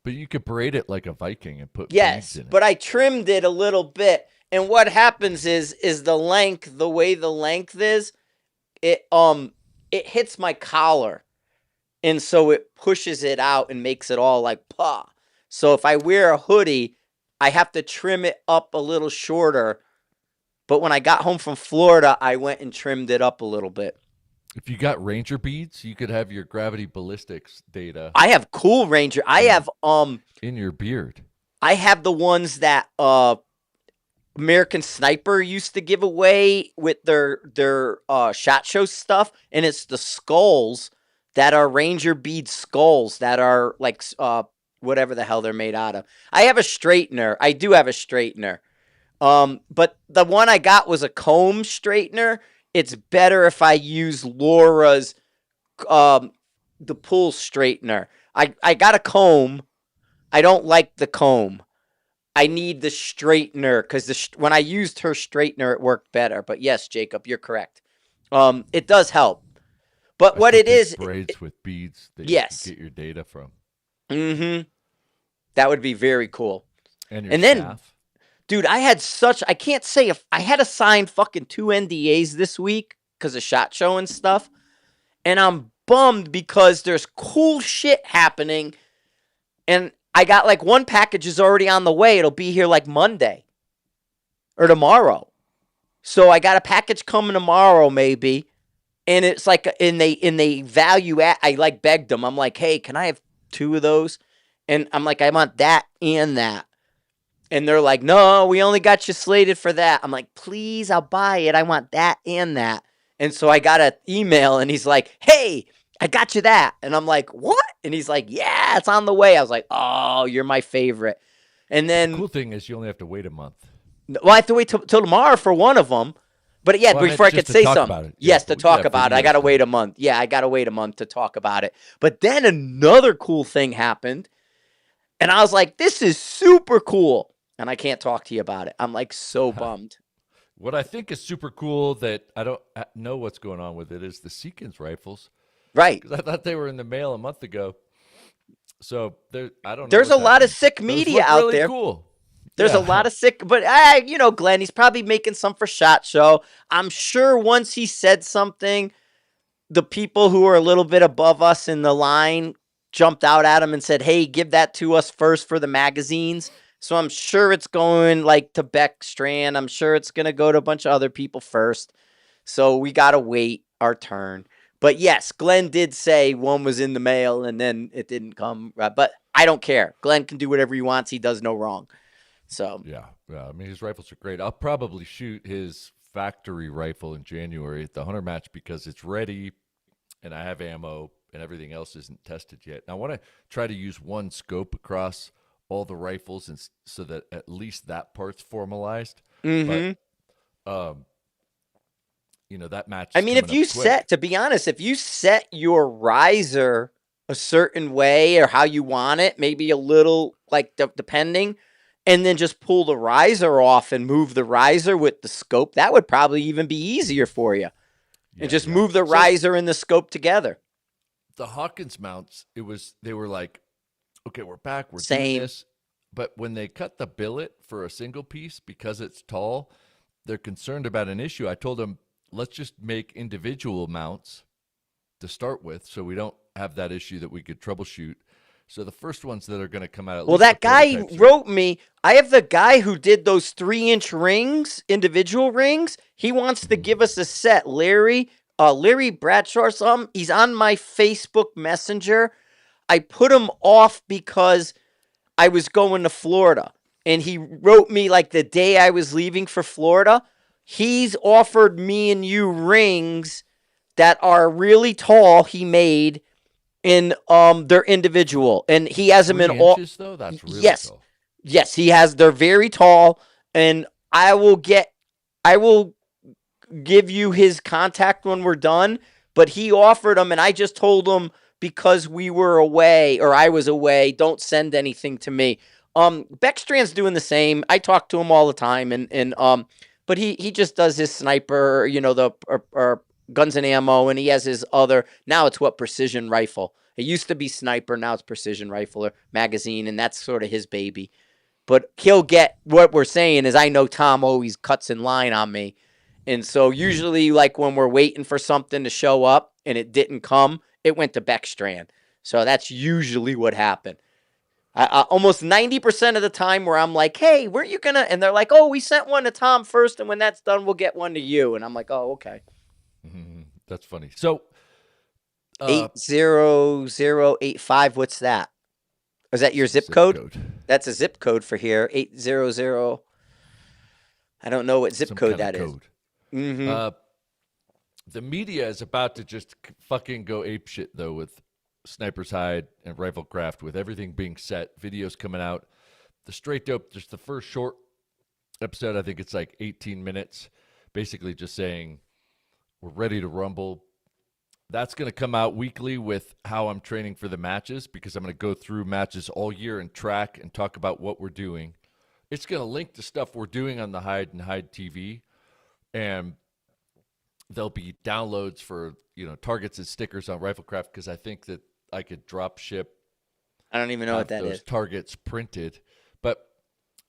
But you could braid it like a Viking and put beads in it. But I trimmed it a little bit. And what happens is the length, the way the length is, it hits my collar. And so it pushes it out and makes it all like paw. So if I wear a hoodie, I have to trim it up a little shorter. But when I got home from Florida, I went and trimmed it up a little bit. If you got Ranger beads, you could have your Gravity Ballistics data. I have cool Ranger. I have in your beard. I have the ones that American Sniper used to give away with their SHOT Show stuff, and it's the skulls that are Ranger bead skulls that are like whatever the hell they're made out of. I have a straightener. I do have a straightener. But the one I got was a comb straightener. It's better if I use Laura's the pull straightener. I got a comb. I don't like the comb. I need the straightener because when I used her straightener, it worked better. But yes, Jacob, you're correct. It does help. But what it is, braids with beads that yes, you get your data from. Mm-hmm. That would be very cool. And then, staff. Dude, I can't say if I had to sign fucking 2 NDAs this week because of SHOT Show and stuff. And I'm bummed because there's cool shit happening. And I got like one package is already on the way. It'll be here like Monday or tomorrow. So I got a package coming tomorrow maybe. And it's like, and they value at, I like begged them. I'm like, hey, can I have 2 of those? And I'm like, I want that and that. And they're like, no, we only got you slated for that. I'm like, please, I'll buy it. I want that and that. And so I got an email and he's like, hey, I got you that. And I'm like, what? And he's like, yeah, it's on the way. I was like, oh, you're my favorite. And then the cool thing is you only have to wait a month. Well, I have to wait till tomorrow for one of them. But yeah, before I could say something. Yes, to talk about it. I got to wait a month. Yeah, I got to wait a month to talk about it. But then another cool thing happened. And I was like, this is super cool. And I can't talk to you about it. I'm like so bummed. What I think is super cool that I don't know what's going on with it is the Seekins rifles. Right. Because I thought they were in the mail a month ago. So I don't know. There's a lot of sick media out really there. Cool. There's a lot of sick, but Glenn, he's probably making some for SHOT Show. I'm sure once he said something, the people who are a little bit above us in the line jumped out at him and said, hey, give that to us first for the magazines. So I'm sure it's going like to Beck Strand. I'm sure it's going to go to a bunch of other people first. So we got to wait our turn. But yes, Glenn did say one was in the mail and then it didn't come. But I don't care. Glenn can do whatever he wants. He does no wrong. So Yeah, yeah. I mean, his rifles are great. I'll probably shoot his factory rifle in January at the hunter match because it's ready and I have ammo and everything else isn't tested yet. And I want to try to use one scope across all the rifles and so that at least that part's formalized. But mm-hmm. um, that match I is mean, if coming you up quick. set, to be honest, if you set your riser a certain way or how you want it, maybe a little like depending, and then just pull the riser off and move the riser with the scope, that would probably even be easier for you. And Yeah, just yeah. move the So riser and the scope together. the Hawkins mounts, they were like, okay, we're back, we're doing Same. this. But when they cut the billet for a single piece because it's tall, they're concerned about an issue. I told them, let's just make individual mounts to start with so we don't have that issue that we could troubleshoot. So the first ones that are going to come out, at Well, least the that guy prototypes are. wrote me. I have the guy who did those 3-inch rings, individual rings. He wants to give us a set. Larry Bradshaw or something. He's on my Facebook Messenger. I put him off because I was going to Florida. And he wrote me like the day I was leaving for Florida. He's offered me and you rings that are really tall. He made in they're individual, and he has them in Three all. inches, though? That's really Yes, tall. yes, he has. They're very tall, and I will give you his contact when we're done. But he offered them, and I just told him because we were away or I was away, don't send anything to me. Beckstrand's doing the same. I talk to him all the time, and but he just does his sniper, the or guns and ammo, and he has his other. Now it's what precision rifle. It used to be sniper, now it's precision rifle or magazine, and that's sort of his baby. But he'll get what we're saying is I know Tom always cuts in line on me. And so usually like when we're waiting for something to show up and it didn't come, it went to Beckstrand. So that's usually what happened. Almost 90% of the time where I'm like, hey, weren't you going to? And they're like, oh, we sent one to Tom first. And when that's done, we'll get one to you. And I'm like, oh, okay. That's funny. So, 80085. What's that? Is that your zip code? That's a zip code for here. 800. I don't know what zip some code kind of that is. code. Mm-hmm. The media is about to just fucking go apeshit, though, with Sniper's Hide and Riflecraft, with everything being set, videos coming out. The Straight Dope, just the first short episode, I think it's like 18 minutes, basically just saying we're ready to rumble. That's going to come out weekly with how I'm training for the matches, because I'm going to go through matches all year and track and talk about what we're doing. It's going to link to stuff we're doing on the Hide and Hide TV, and there'll be downloads for targets and stickers on Riflecraft, because I think that I could drop ship. I don't even know what that is. Targets printed, but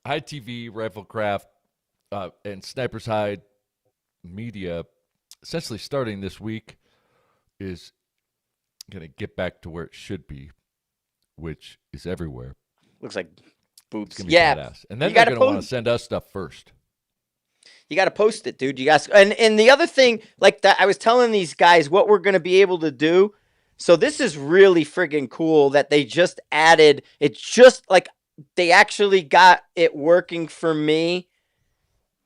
Hide TV, Riflecraft, and Sniper's Hide media, essentially starting this week, is going to get back to where it should be, which is everywhere. Looks like boobs. It's going to be badass. And then they're going to want to send us stuff first. You got to post it, dude. You guys, and the other thing, like that, I was telling these guys what we're going to be able to do. So this is really friggin' cool that they just added. It's just like they actually got it working for me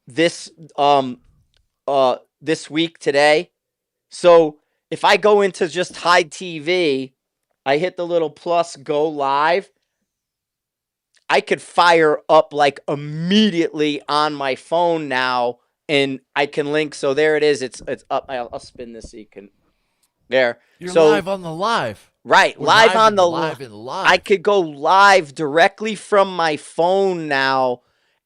this this week today. So if I go into just Hide TV, I hit the little plus go live. I could fire up like immediately on my phone now, and I can link. So there it is. It's up. I'll spin this so you can. There. You're so, live on the live. Right, We're live on the live and live. I could go live directly from my phone now,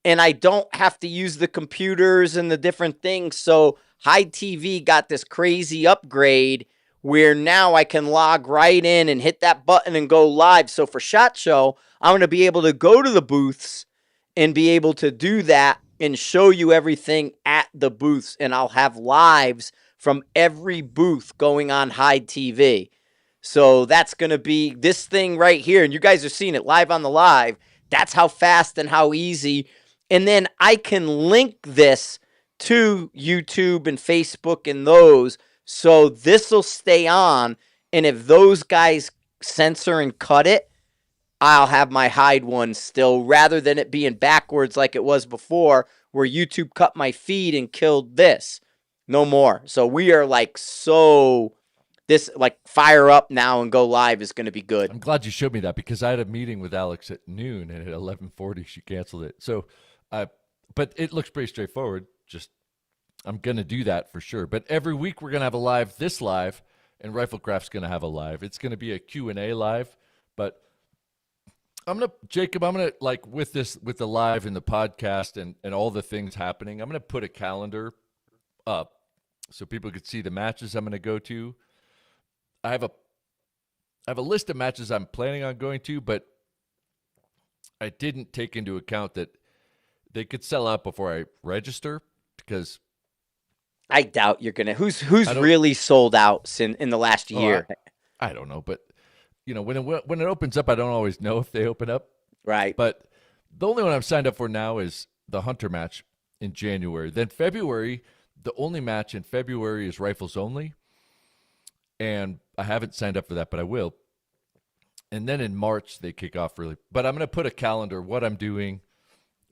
and I don't have to use the computers and the different things. So Hide TV got this crazy upgrade where now I can log right in and hit that button and go live. So for SHOT Show, I'm going to be able to go to the booths and be able to do that and show you everything at the booths. And I'll have lives from every booth going on Hide TV. So that's going to be this thing right here. And you guys are seeing it live on the live. That's how fast and how easy. And then I can link this to YouTube and Facebook and those. So this will stay on. And if those guys censor and cut it, I'll have my hide one still, rather than it being backwards like it was before, where YouTube cut my feed and killed this. No more. So we are like this like fire up now and go live is going to be good. I'm glad you showed me that because I had a meeting with Alex at noon, and at 11:40 she canceled it. So, but it looks pretty straightforward. Just I'm gonna do that for sure. But every week we're gonna have a live. This live, and Riflecraft's gonna have a live. It's gonna be a Q&A live, but Jacob, I'm gonna like with the live and the podcast and all the things happening. I'm gonna put a calendar up so people could see the matches I'm gonna go to. I have a list of matches I'm planning on going to, but I didn't take into account that they could sell out before I register because I doubt you're gonna. Who's really sold out in the last year? I don't know, but when it opens up, I don't always know if they open up. Right. But the only one I'm signed up for now is the Hunter match in January. Then February, the only match in February is rifles only. And I haven't signed up for that, but I will. And then in March, they kick off really. But I'm going to put a calendar, what I'm doing,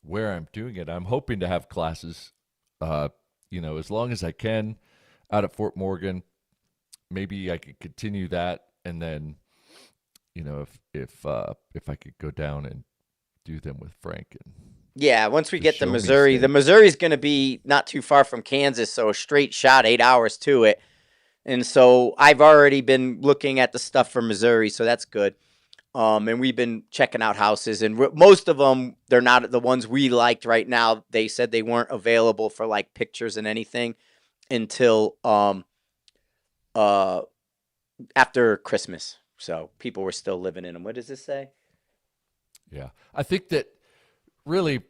where I'm doing it. I'm hoping to have classes, as long as I can out at Fort Morgan. Maybe I could continue that. And then, if I could go down and do them with Frank. Yeah, once we get to Missouri, the Missouri's going to be not too far from Kansas, so a straight shot, 8 hours to it. And so I've already been looking at the stuff for Missouri, so that's good. And we've been checking out houses, and most of them, they're not the ones we liked right now. They said they weren't available for like pictures and anything until after Christmas. So people were still living in them. What does this say? Yeah, I think that really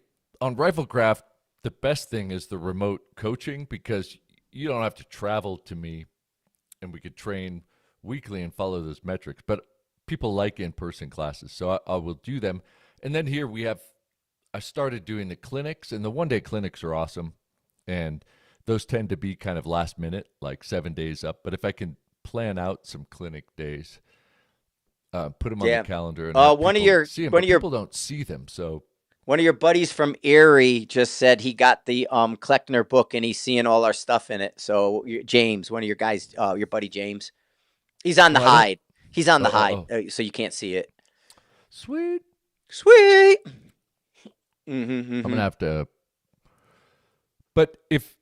on Riflecraft, the best thing is the remote coaching because you don't have to travel to me. And we could train weekly and follow those metrics. But people like in-person classes, so I will do them. And then here I started doing the clinics, and the one-day clinics are awesome. And those tend to be kind of last minute, like 7 days up. But if I can plan out some clinic days, put them on the calendar. And people don't see them, so. One of your buddies from Erie just said he got the Cleckner book and he's seeing all our stuff in it. So James, one of your guys, your buddy James, he's on the hide. He's on the hide, so you can't see it. Sweet. I'm gonna have to. But if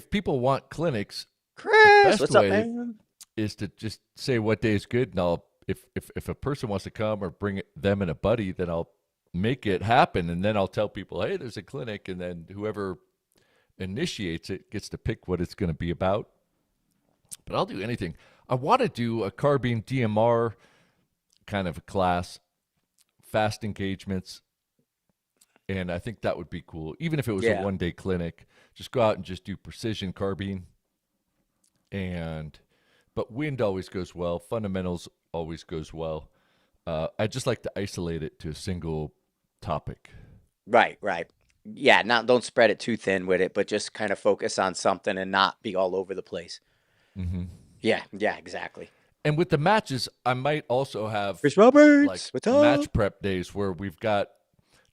people want clinics, Chris, what's up, man? Is to just say what day is good, and if a person wants to come or bring them and a buddy, then I'll make it happen, and then I'll tell people, hey, there's a clinic, and then whoever initiates it gets to pick what it's going to be about. But I'll do anything. I want to do a carbine DMR kind of a class, fast engagements, and I think that would be cool. Even if it was a one-day clinic, just go out and just do precision carbine. But wind always goes well. Fundamentals always goes well. I just like to isolate it to a single topic. Right. Yeah, don't spread it too thin with it, but just kind of focus on something and not be all over the place. Mm-hmm. Yeah, exactly. And with the matches, I might also have Chris Roberts, like match prep days where we've got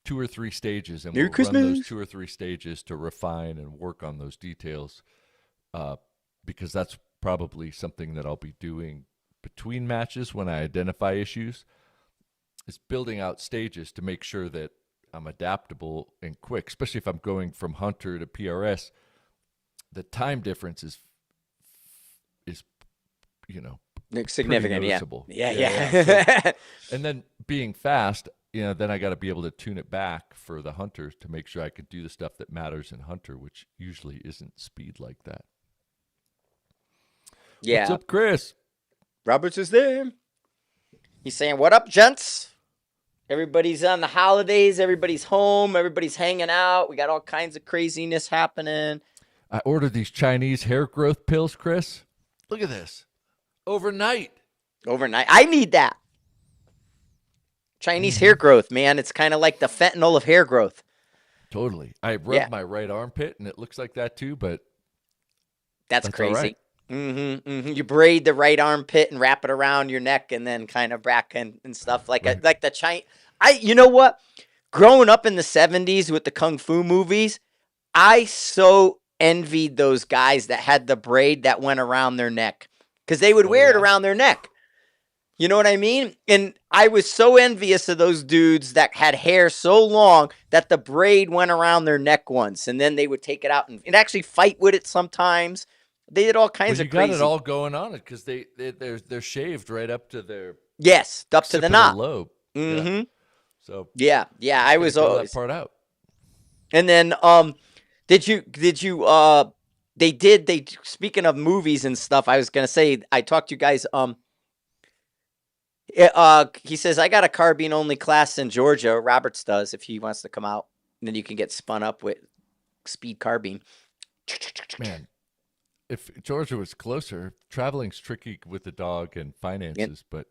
2 or 3 stages, and we'll run those 2 or 3 stages to refine and work on those details, because that's probably something that I'll be doing between matches when I identify issues. Is building out stages to make sure that I'm adaptable and quick, especially if I'm going from Hunter to PRS. The time difference is significant. Noticeable. Yeah. So, and then being fast, then I got to be able to tune it back for the Hunters to make sure I can do the stuff that matters in Hunter, which usually isn't speed like that. Yeah. What's up, Chris? Roberts is there. He's saying, what up, gents? Everybody's on the holidays. Everybody's home. Everybody's hanging out. We got all kinds of craziness happening. I ordered these Chinese hair growth pills, Chris. Look at this. Overnight. I need that. Chinese hair growth, man. It's kind of like the fentanyl of hair growth. Totally. I Yeah, rubbed my right armpit, and it looks like that too, but that's that's all right. crazy. You braid the right armpit and wrap it around your neck, and then kind of back and stuff Right. like the China. You know what? Growing up in the '70s with the kung fu movies, I so envied those guys that had the braid that went around their neck because they would Oh wear it yeah. around their neck. You know what I mean? And I was so envious of those dudes that had hair so long that the braid went around their neck once, and then they would take it out and actually fight with it sometimes. They did all Well, kinds you of got it crazy. all going on it because they're shaved right up to their Yes, up to the occipital knot. lobe. Yeah. Mm-hmm. So Yeah, yeah. just I got to was grow that always. part out. And then, did you they speaking of movies and stuff, I was gonna say I talked to you guys. He says I got a carbine only class in Georgia. Roberts does if he wants to come out. And then you can get spun up with speed carbine. Man, if Georgia was closer, traveling's tricky with the dog and Yeah, finances, but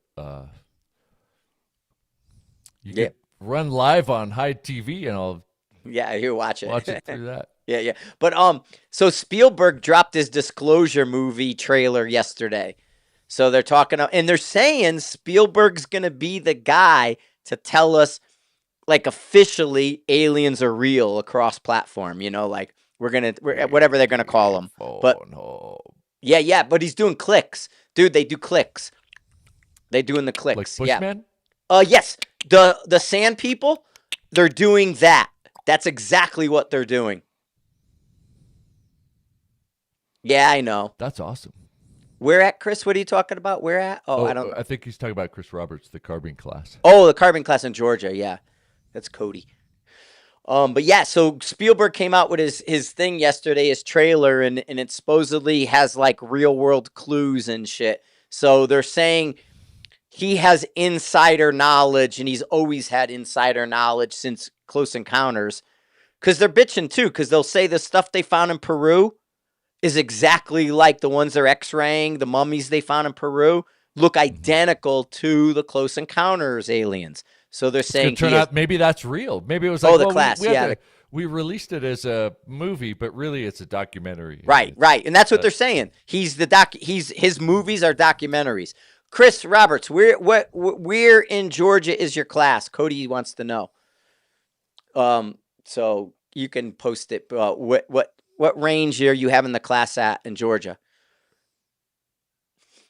you yeah, could run live on Hide TV and I'll yeah. You watch watch it. it through that. Yeah, yeah. But so Spielberg dropped his Disclosure movie trailer yesterday. So they're talking, and they're saying Spielberg's gonna be the guy to tell us, like, officially aliens are real across platform. Like we're whatever they're gonna call We them. But phone home. yeah, yeah. But he's doing clicks, dude. They do clicks. They doing the Like clicks. Yeah. Bushman? Yes. The Sand People, they're doing that. That's exactly what they're doing. Yeah, I know. That's awesome. Where at, Chris? What are you talking about? Where at? Oh, I Oh, don't know. I think he's talking about Chris Roberts, the carbine class. Oh, the carbon class in Georgia. Yeah, that's Cody. But yeah, so Spielberg came out with his thing yesterday, his trailer, and it supposedly has like real world clues and shit. So they're saying he has insider knowledge, and he's always had insider knowledge since Close Encounters. Because they're bitching too, because they'll say the stuff they found in Peru is exactly like the ones they're X-raying, the mummies they found in Peru look Mhm. identical to the Close Encounters aliens. So they're It's going saying to turn he is. out maybe that's real. Maybe it was Oh, like, the well, we class, we had yeah, to we released it as a movie, but really it's a documentary. right, It's right, and that's what they're that's saying. He's the doc. His movies are documentaries. Chris Roberts, where in Georgia is your class? Cody wants to know. So you can post it. What range are you having the class at in Georgia?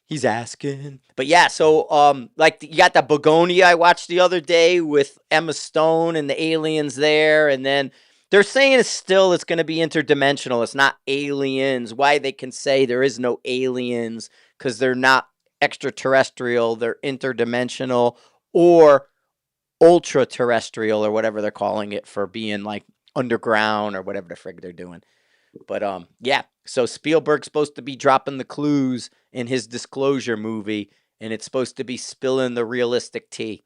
He's asking. But yeah, so like you got the Begonia I watched the other day with Emma Stone and the aliens there, and then they're saying it's going to be interdimensional. It's not aliens. Why they can say there is no aliens because they're not extraterrestrial. They're interdimensional or ultra terrestrial or whatever they're calling it for being like underground or whatever the frig they're doing. But yeah. So Spielberg's supposed to be dropping the clues in his Disclosure movie, and it's supposed to be spilling the realistic tea.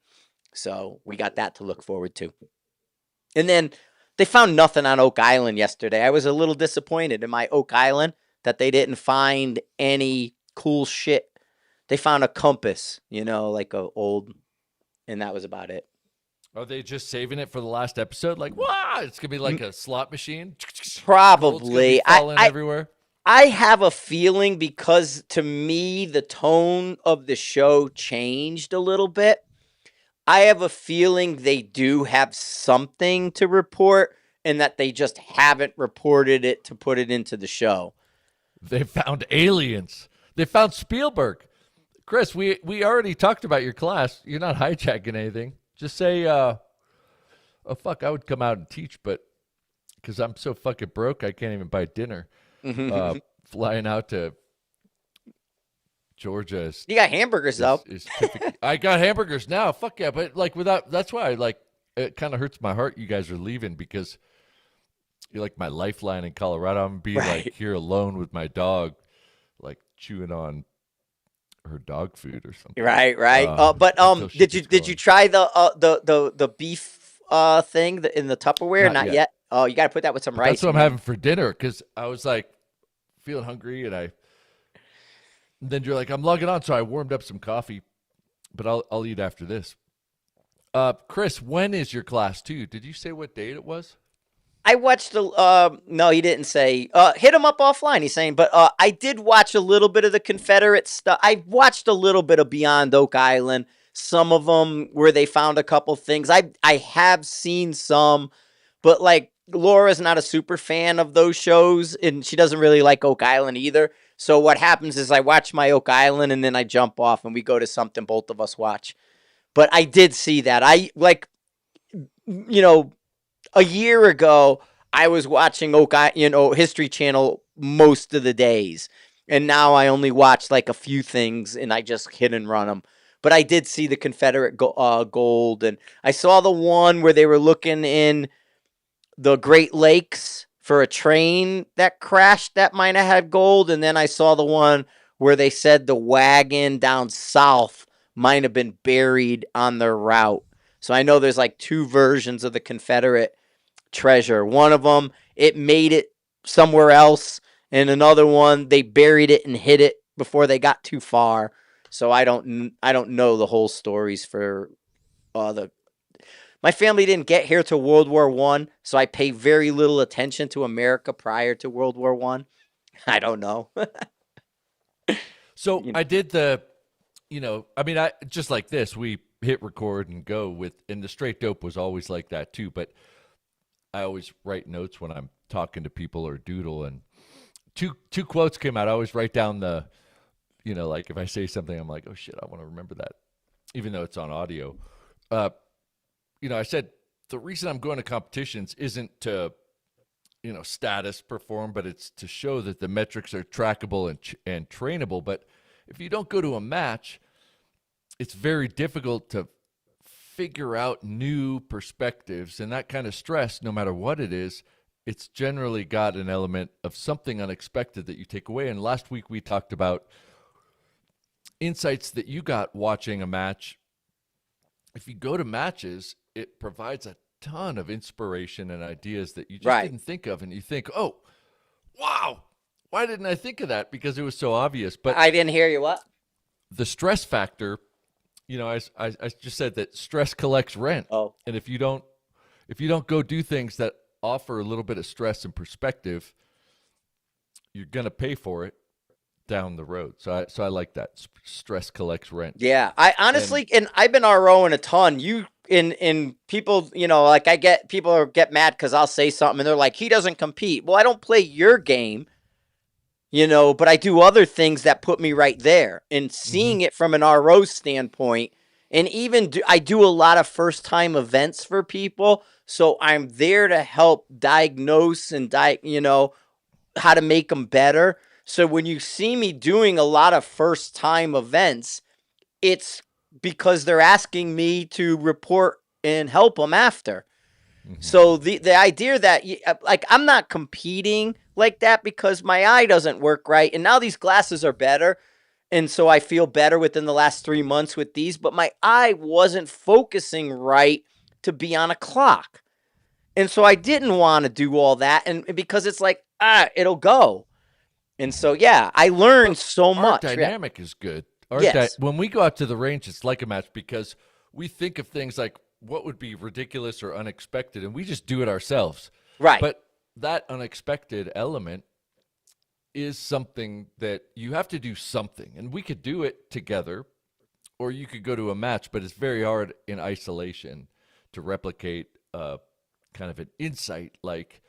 So we got that to look forward to. And then they found nothing on Oak Island yesterday. I was a little disappointed in my Oak Island that they didn't find any cool shit. They found a compass, like a old, and that was about it. Are they just saving it for the last episode? Like, wow, it's gonna be like a slot machine. Gold's gonna be Probably. falling everywhere. I have a feeling because to me the tone of the show changed a little bit. I have a feeling they do have something to report and that they just haven't reported it to put it into the show. They found aliens. They found Spielberg. Chris, we already talked about your class. You're not hijacking anything. Just say, oh fuck, I would come out and teach, but because I'm so fucking broke, I can't even buy dinner. You Flying out to Georgia got hamburgers though. is typically. I got hamburgers now. Fuck yeah, but like without. That's why like it kind of hurts my heart. You guys are leaving because you're like my lifeline in Colorado. I'm gonna be like Right. here alone with my dog, like chewing on her dog food or something. Right, right. But Until she did you gets did you going. try the beef thing in the Tupperware? Not Not yet. yet. Oh, you got to put that with some But that's rice, what I'm man. having for dinner because I was like feeling hungry and then you're like, I'm logging on. So I warmed up some coffee, but I'll eat after this. Chris, when is your class too? Did you say what date it was? I watched the. No, he didn't say. Hit him up offline. He's saying, but I did watch a little bit of the Confederate stuff. I watched a little bit of Beyond Oak Island. Some of them where they found a couple things. I have seen some, but like Laura's not a super fan of those shows, and she doesn't really like Oak Island either. So what happens is I watch my Oak Island, and then I jump off, and we go to something both of us watch. But I did see that. I like, you know, a year ago, I was watching History Channel most of the days, and now I only watch like a few things, and I just hit and run them. But I did see the Confederate gold, and I saw the one where they were looking in the Great Lakes for a train that crashed that might have had gold, and then I saw the one where they said the wagon down south might have been buried on their route. So I know there's like two versions of the Confederate treasure. One of them, it made it somewhere else, and another one, they buried it and hid it before they got too far. So I don't know the whole stories for the. My family didn't get here to World War One, so I pay very little attention to America prior to World War One. I don't know. So You know. I did I mean, I just like this, we hit record and go with, and the straight dope was always like that too. But I always write notes when I'm talking to people or doodle, and two quotes came out. I always write down like if I say something, I'm like, oh shit, I want to remember that, even though it's on audio. I said the reason I'm going to competitions isn't to, status perform, but it's to show that the metrics are trackable and trainable. But if you don't go to a match, it's very difficult to figure out new perspectives, and that kind of stress, no matter what it is, it's generally got an element of something unexpected that you take away. And last week we talked about insights that you got watching a match. If you go to matches, it provides a ton of inspiration and ideas that you just didn't think of, and you think, oh, wow, why didn't I think of that? Because it was so obvious. But I didn't hear you. What? The stress factor, I just said that stress collects rent. Oh, And if you don't go do things that offer a little bit of stress and perspective, you're going to pay for it down the road. So I like that. Stress collects rent. yeah. I honestly, and I've been ROing a ton. In people, like I get people get mad because I'll say something and they're like, he doesn't compete. Well, I don't play your game, but I do other things that put me right there. And seeing it from an RO standpoint, and even I do a lot of first time events for people, so I'm there to help diagnose and how to make them better. So when you see me doing a lot of first time events, it's because they're asking me to report and help them after. So the idea that like I'm not competing like that because my eye doesn't work right, and now these glasses are better, and so I feel better within the last 3 months with these. But my eye wasn't focusing right to be on a clock, and so I didn't want to do all that, and because it's like it'll go, and so yeah, I learned so much. Our dynamic is good. Yes. When we go out to the range, it's like a match because we think of things like what would be ridiculous or unexpected, and we just do it ourselves. Right. But that unexpected element is something that you have to do something, and we could do it together, or you could go to a match, but it's very hard in isolation to replicate kind of an insight like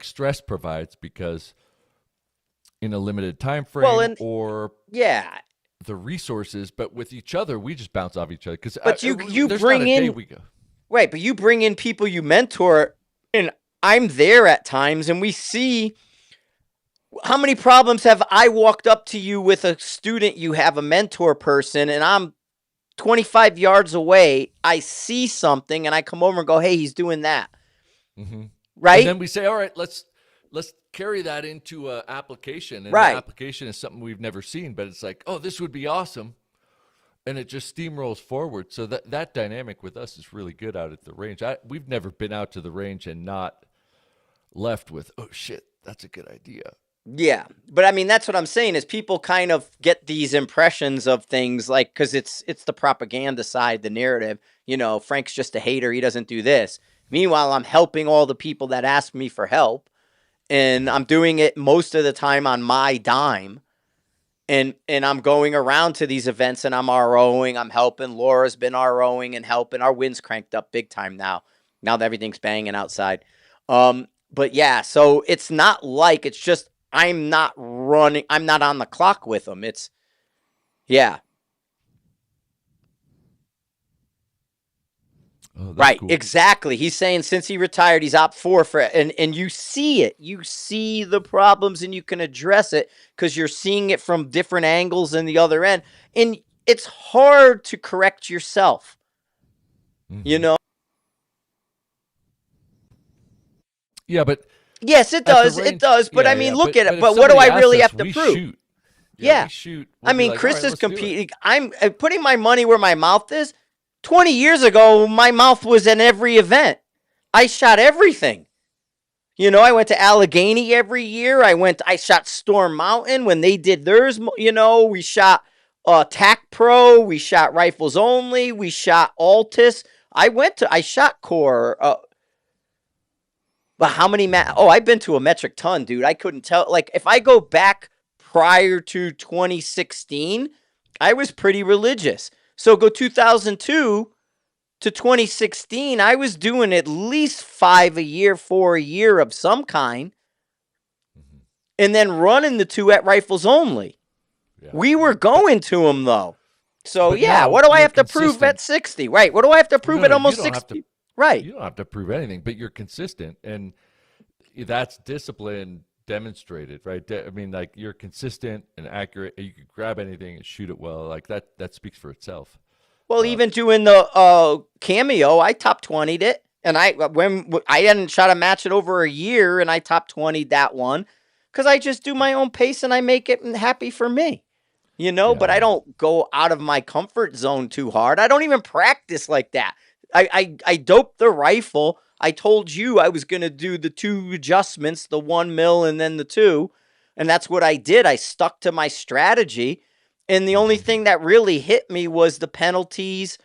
stress provides, because in a limited time frame yeah. the resources, but with each other, we just bounce off each other. Because you there's bring not a day in we go. Right, but you bring in people you mentor, and I'm there at times, and we see how many problems have I walked up to you with a student, you have a mentor person, and I'm 25 yards away. I see something, and I come over and go, hey, he's doing that. Right? And then we say, all right, let's carry that into an application. And Right. the application is something we've never seen, but it's like, oh, this would be awesome. And it just steamrolls forward. So that dynamic with us is really good out at the range. We've never been out to the range and not left with, oh, shit, that's a good idea. Yeah. But I mean, that's what I'm saying is people kind of get these impressions of things like, because it's the propaganda side, the narrative. Frank's just a hater. He doesn't do this. Meanwhile, I'm helping all the people that ask me for help, and I'm doing it most of the time on my dime. And I'm going around to these events and I'm ROing. I'm helping. Laura's been ROing and helping. Our wind's cranked up big time now. Now that everything's banging outside. But yeah, so it's not like it's just I'm not running. I'm not on the clock with them. It's yeah, Oh, that's right, cool. exactly. He's saying since he retired, he's op 4 for it, and you see it. You see the problems, and you can address it because you're seeing it from different angles in the other end, and it's hard to correct yourself. You Hmm. know. Yeah, but Yes, it at the does. It range, does. But I yeah, mean, yeah. look at But it. if But what do somebody I asks really us, have to we prove? shoot. Yeah, we Yeah. shoot. We'll I be mean, like, all Chris right, is let's do it. competing. I'm putting my money where my mouth is. 20 years ago, my mouth was in every event. I shot everything. I went to Allegheny every year. I shot Storm Mountain when they did theirs. We shot TAC Pro. We shot Rifles Only. We shot Altus. I shot Core. But how many Mhm. Oh, I've been to a metric ton, dude. I couldn't tell. Like, if I go back prior to 2016, I was pretty religious. So go 2002 to 2016, I was doing at least 5 a year, 4 a year of some kind, Mhm. and then running the two at Rifles Only. Yeah, We were yeah. going to them, though. So, But yeah, now what do I you're have to prove at consistent. 60? Right. What do I have to Well, prove no, at no, you almost don't have to. 60? Right. You don't have to prove anything, but you're consistent, and that's discipline demonstrated, right? I mean, like you're consistent and accurate. And you can grab anything and shoot it well. Like that. That speaks for itself. Well, Uh, even doing the cameo, I top 20'd it. And when I hadn't shot a match in over a year, and I top 20'd that one because I just do my own pace and I make it happy for me. yeah, But I yeah. don't go out of my comfort zone too hard. I don't even practice like that. I doped the rifle. I told you I was going to do the two adjustments, the 1 mil and then the two. And that's what I did. I stuck to my strategy. And the only Hmm. thing that really hit me was the penalties.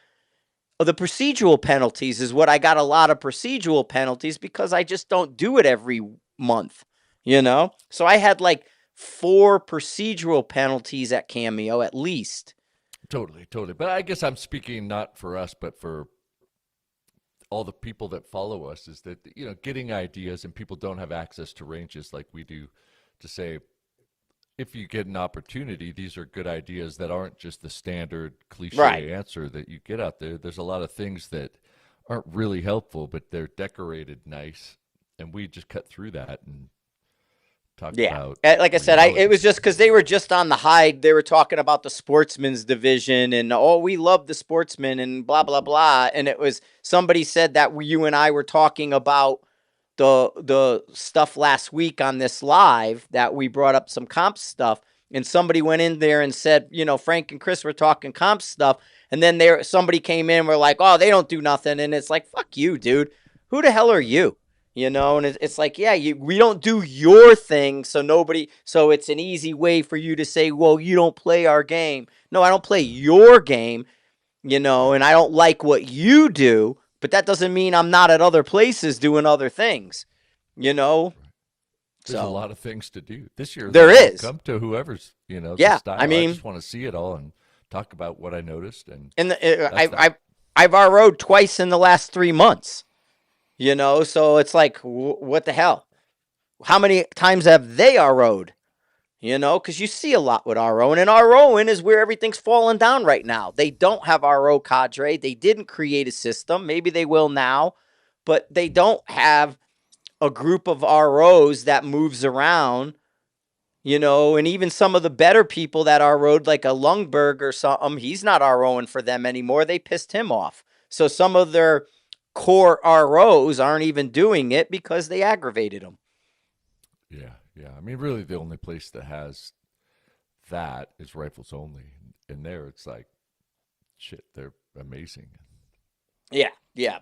The procedural penalties is what I got a lot of procedural penalties because I just don't do it every month. So I had like 4 procedural penalties at Cameo at least. Totally, totally. But I guess I'm speaking not for us, but for all the people that follow us. Is that getting ideas, and people don't have access to ranges like we do, to say, if you get an opportunity, these are good ideas that aren't just the standard Right. cliche answer that you get out there. There's a lot of things that aren't really helpful, but they're decorated nice. And we just cut through that and talk Yeah. about Like I said, it reality. was just because they were just on TheHide. They were talking about the sportsman's division and, oh, we love the sportsman and blah, blah, blah. And it was somebody said that you and I were talking about the stuff last week on this live that we brought up some comp stuff. And somebody went in there and said, Frank and Chris were talking comp stuff. And then somebody came in and were like, oh, they don't do nothing. And it's like, fuck you, dude. Who the hell are you? And it's like, yeah, we don't do your thing, so it's an easy way for you to say, well, you don't play our game. No, I don't play your game, Right. and I don't like what you do, but that doesn't mean I'm not at other places doing other things, you know? Right. There's a So lot of things to do this year. there Then I'll is. come to whoever's the Yeah, I style. I mean, just want to see it all and talk about what I noticed, and and that's that. I've RO'd twice in the last 3 months, so it's like, what the hell? How many times have they RO'd? Because you see a lot with RO, and ROing is where everything's falling down right now. They don't have RO cadre. They didn't create a system. Maybe they will now, but they don't have a group of ROs that moves around. And even some of the better people that RO'd, like a Lundberg or something, he's not ROing for them anymore. They pissed him off. So some of their core ROs aren't even doing it because they aggravated them. Yeah, yeah. I mean, really, the only place that has that is Rifles Only, and there it's like, shit, they're amazing. Yeah, yeah.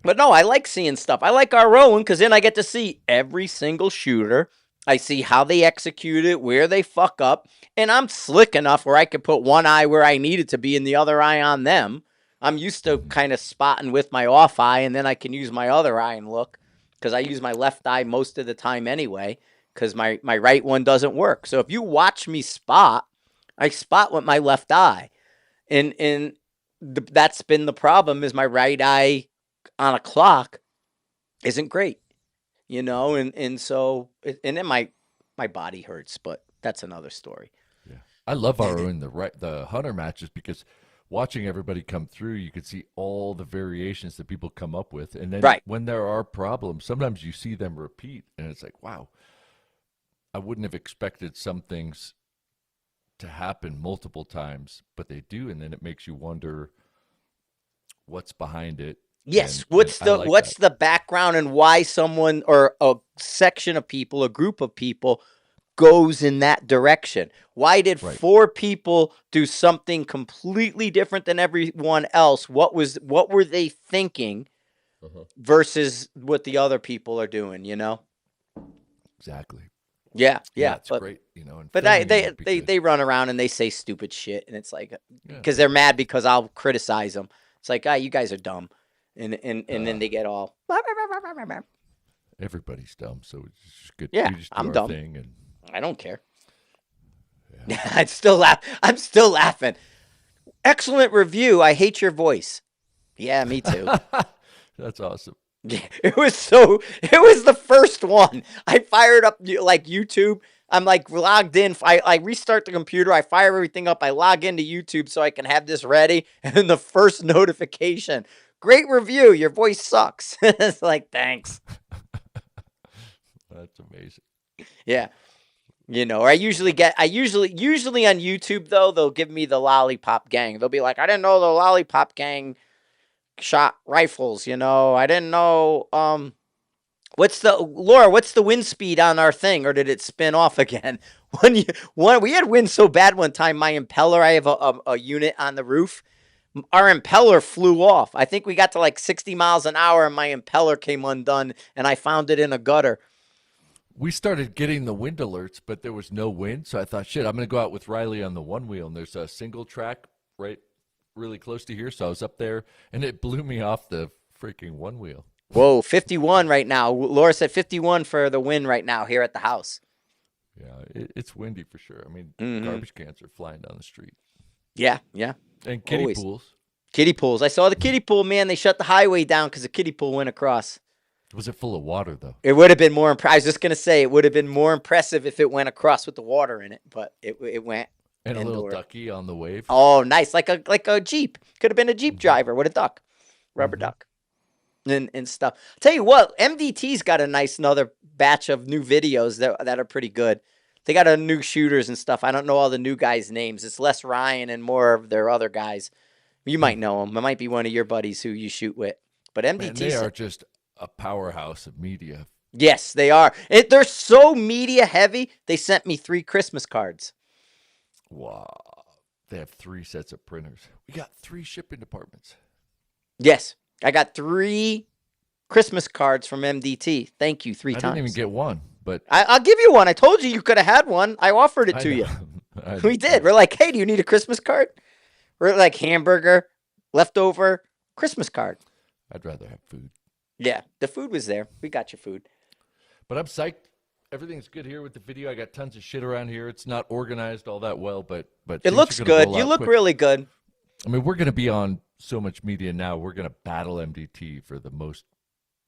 But no, I like seeing stuff. I like our rowing because then I get to see every single shooter. I see how they execute it, where they fuck up, and I'm slick enough where I can put one eye where I need it to be and the other eye on them. I'm used to Hmm. kind of spotting with my off eye, and then I can use my other eye and look because I use my left eye most of the time anyway because my right one doesn't work. So if you watch me spot, I spot with my left eye, and that's been the problem is my right eye on a clock isn't great, and so and then my body hurts, but that's another story. Yeah, I love our own the hunter matches because watching everybody come through, you could see all the variations that people come up with, and then Right. when there are problems, sometimes you see them repeat, and it's like, wow, I wouldn't have expected some things to happen multiple times, but they do, and then it makes you wonder what's behind it, Yes, and what's I the like what's that. the background and why someone or a section of people, a group of people goes in that direction? Why did Right. four people do something completely different than everyone else? What were they thinking Uh-huh. versus what the other people are doing? Exactly. Yeah, Yeah, yeah, it's but great, and but I, filming they that they because they run around and they say stupid shit, and it's like yeah, because they're mad because I'll criticize them. It's like, you guys are dumb, and uh, then they get all everybody's dumb, so it's just good. yeah, We just do I'm our dumb. thing, and I don't care. yeah, I'd still laugh. I'm still laughing. Excellent review. I hate your voice. Yeah, me too. that's awesome. It was the first one. I fired up like YouTube. I'm like logged in. I restart the computer. I fire everything up. I log into YouTube so I can have this ready. And then the first notification, great review. Your voice sucks. It's like, thanks. That's amazing. Yeah. Or I usually on YouTube though, they'll give me the Lollipop Gang. They'll be like, I didn't know the Lollipop Gang shot rifles. I didn't know. What's the wind speed on our thing, or did it spin off again? We had wind so bad one time. My impeller, I have a unit on the roof. Our impeller flew off. I think we got to like 60 miles an hour, and my impeller came undone, and I found it in a gutter. We started getting the wind alerts, but there was no wind, so I thought, shit, I'm going to go out with Riley on the one wheel, and there's a single track right really close to here, so I was up there, and it blew me off the freaking one wheel. Whoa, 51 right now. Laura said 51 for the wind right now here at the house. Yeah, it's windy for sure. I mean, Hmm. garbage cans are flying down the street, Yeah, yeah, and kiddie always. pools. Kiddie pools. I saw the kiddie pool, man. They shut the highway down because the kiddie pool went across. Was it full of water though? It would have been more. I was just gonna say it would have been more impressive if it went across with the water in it, but it went And a little indoor. ducky on the wave. Oh, nice, like a Jeep. Could have been a Jeep Hmm. driver with a duck, rubber Hmm. duck, and stuff. Tell you what, MDT's got a nice another batch of new videos that are pretty good. They got a new shooters and stuff. I don't know all the new guys' names. It's less Ryan and more of their other guys. You Hmm. might know them. It might be one of your buddies who you shoot with. But Man, MDT, they are just a powerhouse of media. yes, they are. They're so media heavy. They sent me 3 Christmas cards. Wow. They have 3 sets of printers. We got 3 shipping departments. Yes, I got 3 Christmas cards from MDT. Thank you three I didn't even times. get one, but I'll give you one. I told you could have had one. I offered it I to know. you. I We know. did. We're like, hey, do you need a Christmas card? We're like hamburger, leftover Christmas card. I'd rather have food. Yeah, the food was there. We got your food. But I'm psyched. Everything's good here with the video. I got tons of shit around here. It's not organized all that well, but It things looks are going to good. roll You out look quick. really good. I mean, we're going to be on so much media now. We're going to battle MDT for the most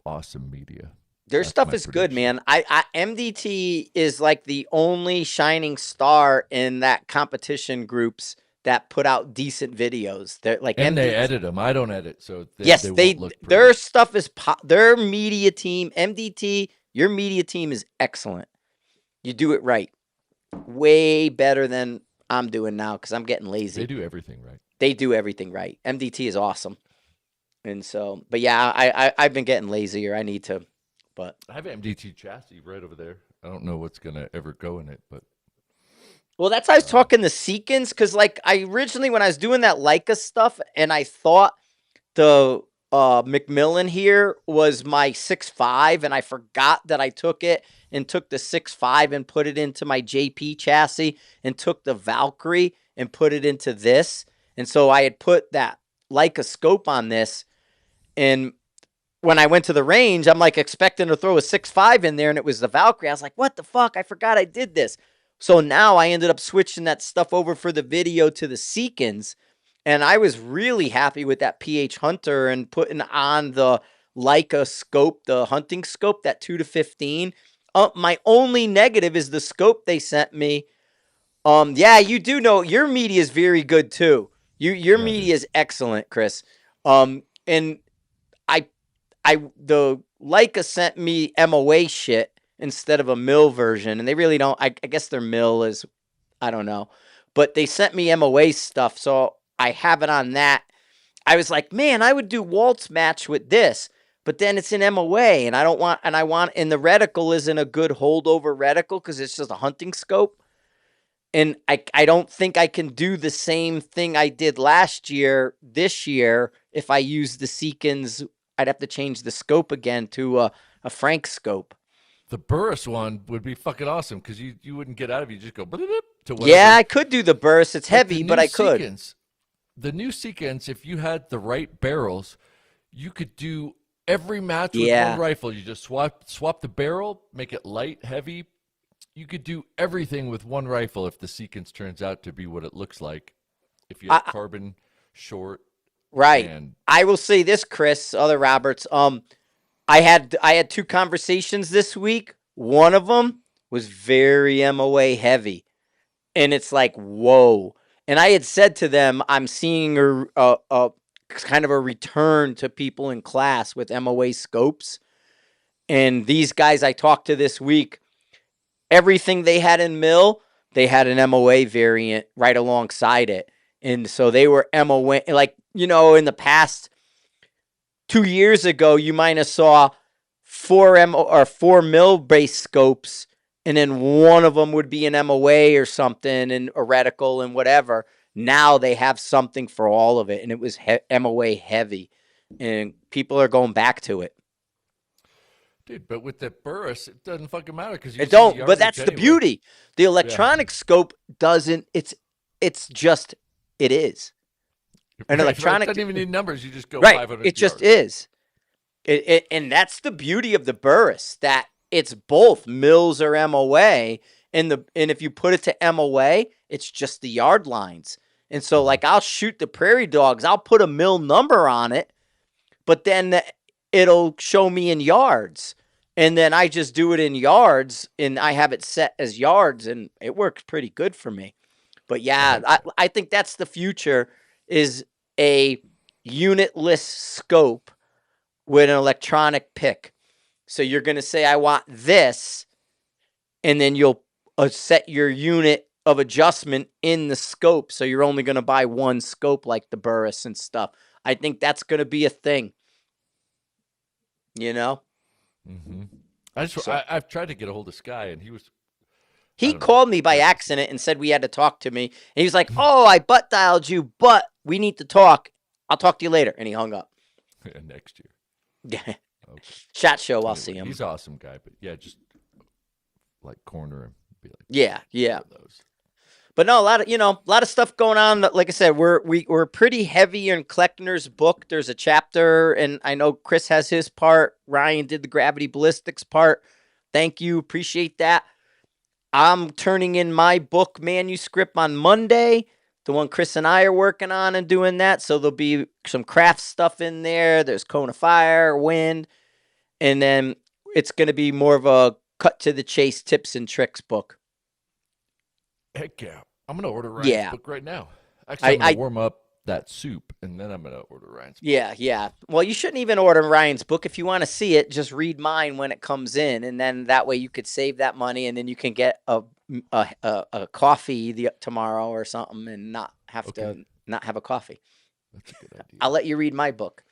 awesome media. Their That's stuff my is good, prediction. man. MDT is like the only shining star in that competition groups that put out decent videos. They're like And they MDT. edit them. I don't edit, so Yes, they won't look their pretty. stuff is their media team, MDT, your media team is excellent. You do it right. Way better than I'm doing now cuz I'm getting They lazy. do everything right. They do everything right. MDT is awesome. And so, but yeah, I've been getting lazier. I need to, but I have an MDT chassis right over there. I don't know what's going to ever go in it, but well, that's why I was uh, talking the Seekins because like I originally when I was doing that Leica stuff and I thought the Macmillan here was my 6.5 and I forgot that I took it and took the 6.5 and put it into my JP chassis and took the Valkyrie and put it into this. And so I had put that Leica scope on this, and when I went to the range, I'm like expecting to throw a 6.5 in there, and it was the Valkyrie. I was like, what the fuck? I forgot I did this. So now I ended up switching that stuff over for the video to the Seekins, and I was really happy with that PH Hunter and putting on the Leica scope, the hunting scope, that 2 to 15. My only negative is the scope they sent me. Yeah, you do know your media is very good too. Your Yeah, it media is. is excellent, Chris. And I the Leica sent me MOA shit instead of a mill version, and they really don't. I guess their mill is, I don't know, but they sent me MOA stuff, so I have it on that. I was like, man, I would do Waltz match with this, but then it's in MOA, and and the reticle isn't a good holdover reticle because it's just a hunting scope. And I don't think I can do the same thing I did last year, this year, if I use the Seekins. I'd have to change the scope again to a Frank scope. The Burris one would be fucking awesome because you wouldn't get out of it. You just go to Yeah, whatever. I could do the burst. It's But heavy, but I could. The new Seekins, if you had the right barrels, you could do every match with one Yeah. rifle. You just swap the barrel, make it light, heavy. You could do everything with one rifle if the Seekins turns out to be what it looks like. If you have I, carbon short right. and I will say this, Chris, other Roberts. I had two conversations this week. One of them was very MOA heavy, and it's like, whoa. And I had said to them, I'm seeing a kind of a return to people in class with MOA scopes. And these guys I talked to this week, everything they had in mill, they had an MOA variant right alongside it. And so they were MOA, like, in the past 2 years ago, you might have saw 4 mil base scopes, and then one of them would be an MOA or something, and a reticle and whatever. Now they have something for all of it, and it was MOA heavy, and people are going back to it. dude, but with the Burris, it doesn't fucking matter because you It see the don't, but yardage that's the anyway. beauty. The Yeah, electronic scope doesn't. It's just it is an right. It electronic. doesn't even need numbers. You just go Right, it 500 just yards. is. And that's the beauty of the Burris, that it's both mills or MOA, and if you put it to MOA, it's just the yard lines. And so, Mhm. like, I'll shoot the prairie dogs, I'll put a mill number on it, but then it'll show me in yards. And then I just do it in yards, and I have it set as yards, and it works pretty good for me. But I yeah, hope I, so. I think that's the future, is a unitless scope with an electronic pick. So you're going to say, I want this, and then you'll set your unit of adjustment in the scope. So you're only going to buy one scope like the Burris and stuff. I think that's going to be a thing, you know? Hmm. So I've tried to get a hold of Sky, and I he don't know. called me by That's just accident and said we had to talk to me. And he was like, oh, I butt dialed you, but we need to talk. I'll talk to you later. And he hung up. next year. Okay. Shot show, I'll see Anyway, him. he's an awesome guy, but yeah, just like corner him, be like, Yeah, four yeah. of those. But no, a lot of stuff going on. Like I said, we're pretty heavy in Cleckner's book. There's a chapter, and I know Chris has his part. Ryan did the Gravity Ballistics part. Thank you, appreciate that. I'm turning in my book manuscript on Monday, the one Chris and I are working on and doing that. So there'll be some craft stuff in there. There's Cone of Fire, Wind, and then it's going to be more of a cut to the chase tips and tricks book. Heck yeah. I'm going to order Ryan's Yeah, book right now. Actually, I, I'm going to I warm up that soup, and then I'm going to order Ryan's book. Yeah, yeah. Well, you shouldn't even order Ryan's book. If you want to see it, just read mine when it comes in, and then that way you could save that money, and then you can get a coffee tomorrow or something, and Okay, not have a coffee. that's a good I'll idea. let you read my book,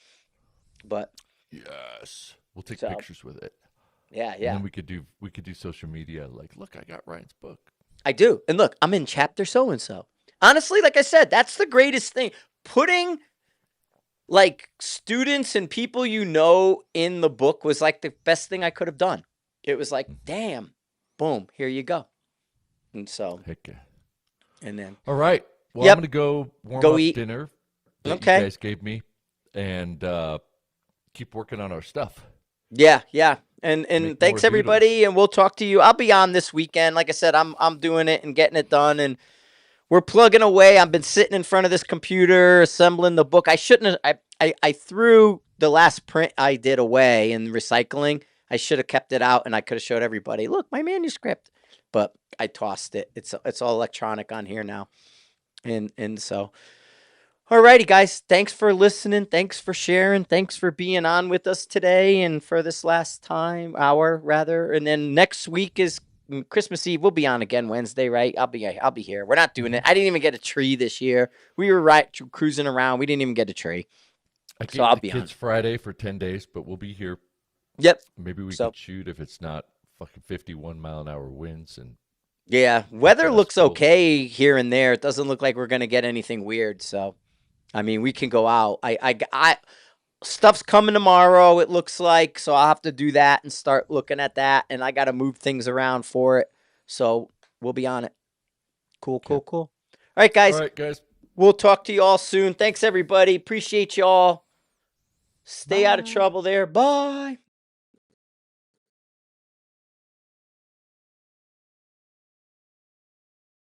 but Yes. We'll take so pictures with it. yeah, And yeah, then we could do social media like, look, I got Ryan's book. I do. And look, I'm in chapter so and so. Honestly, like I said, that's the greatest thing. Putting like students and people in the book was like the best thing I could have done. It was like, Mhm. damn, boom, here you go. And so, Heck yeah. and then, All right. Well, I'm yep, going to go warm go up eat. dinner. that you Okay. guys gave me, and keep working on our stuff. Yeah, yeah. And Make more thanks doodles. everybody, and we'll talk to you. I'll be on this weekend. Like I said, I'm doing it and getting it done, and we're plugging away. I've been sitting in front of this computer assembling the book. I shouldn't have I threw the last print I did away in recycling. I should have kept it out and I could have showed everybody, look, my manuscript. But I tossed it. It's all electronic on here now. And so alrighty, guys. Thanks for listening. Thanks for sharing. Thanks for being on with us today and for this last hour rather. And then next week is Christmas Eve. We'll be on again Wednesday, right? I'll be here. We're not doing it. I didn't even get a tree this year. We were cruising around. We didn't even get a tree, I so gave I'll the be on. kids Friday for 10 days, but we'll be here. Yep. Maybe we So could shoot if it's not fucking 51-mile-an-hour winds and yeah, a weather gust looks full. okay here and there. It doesn't look like we're gonna get anything weird. So I mean, we can go out. Stuff's coming tomorrow, it looks like, so I'll have to do that and start looking at that, and I got to move things around for it. So we'll be on it. Cool, Okay. cool, cool. All right, All guys. right, guys. We'll talk to you all soon. Thanks, everybody. Appreciate you all. Stay out of Bye. trouble there. Bye.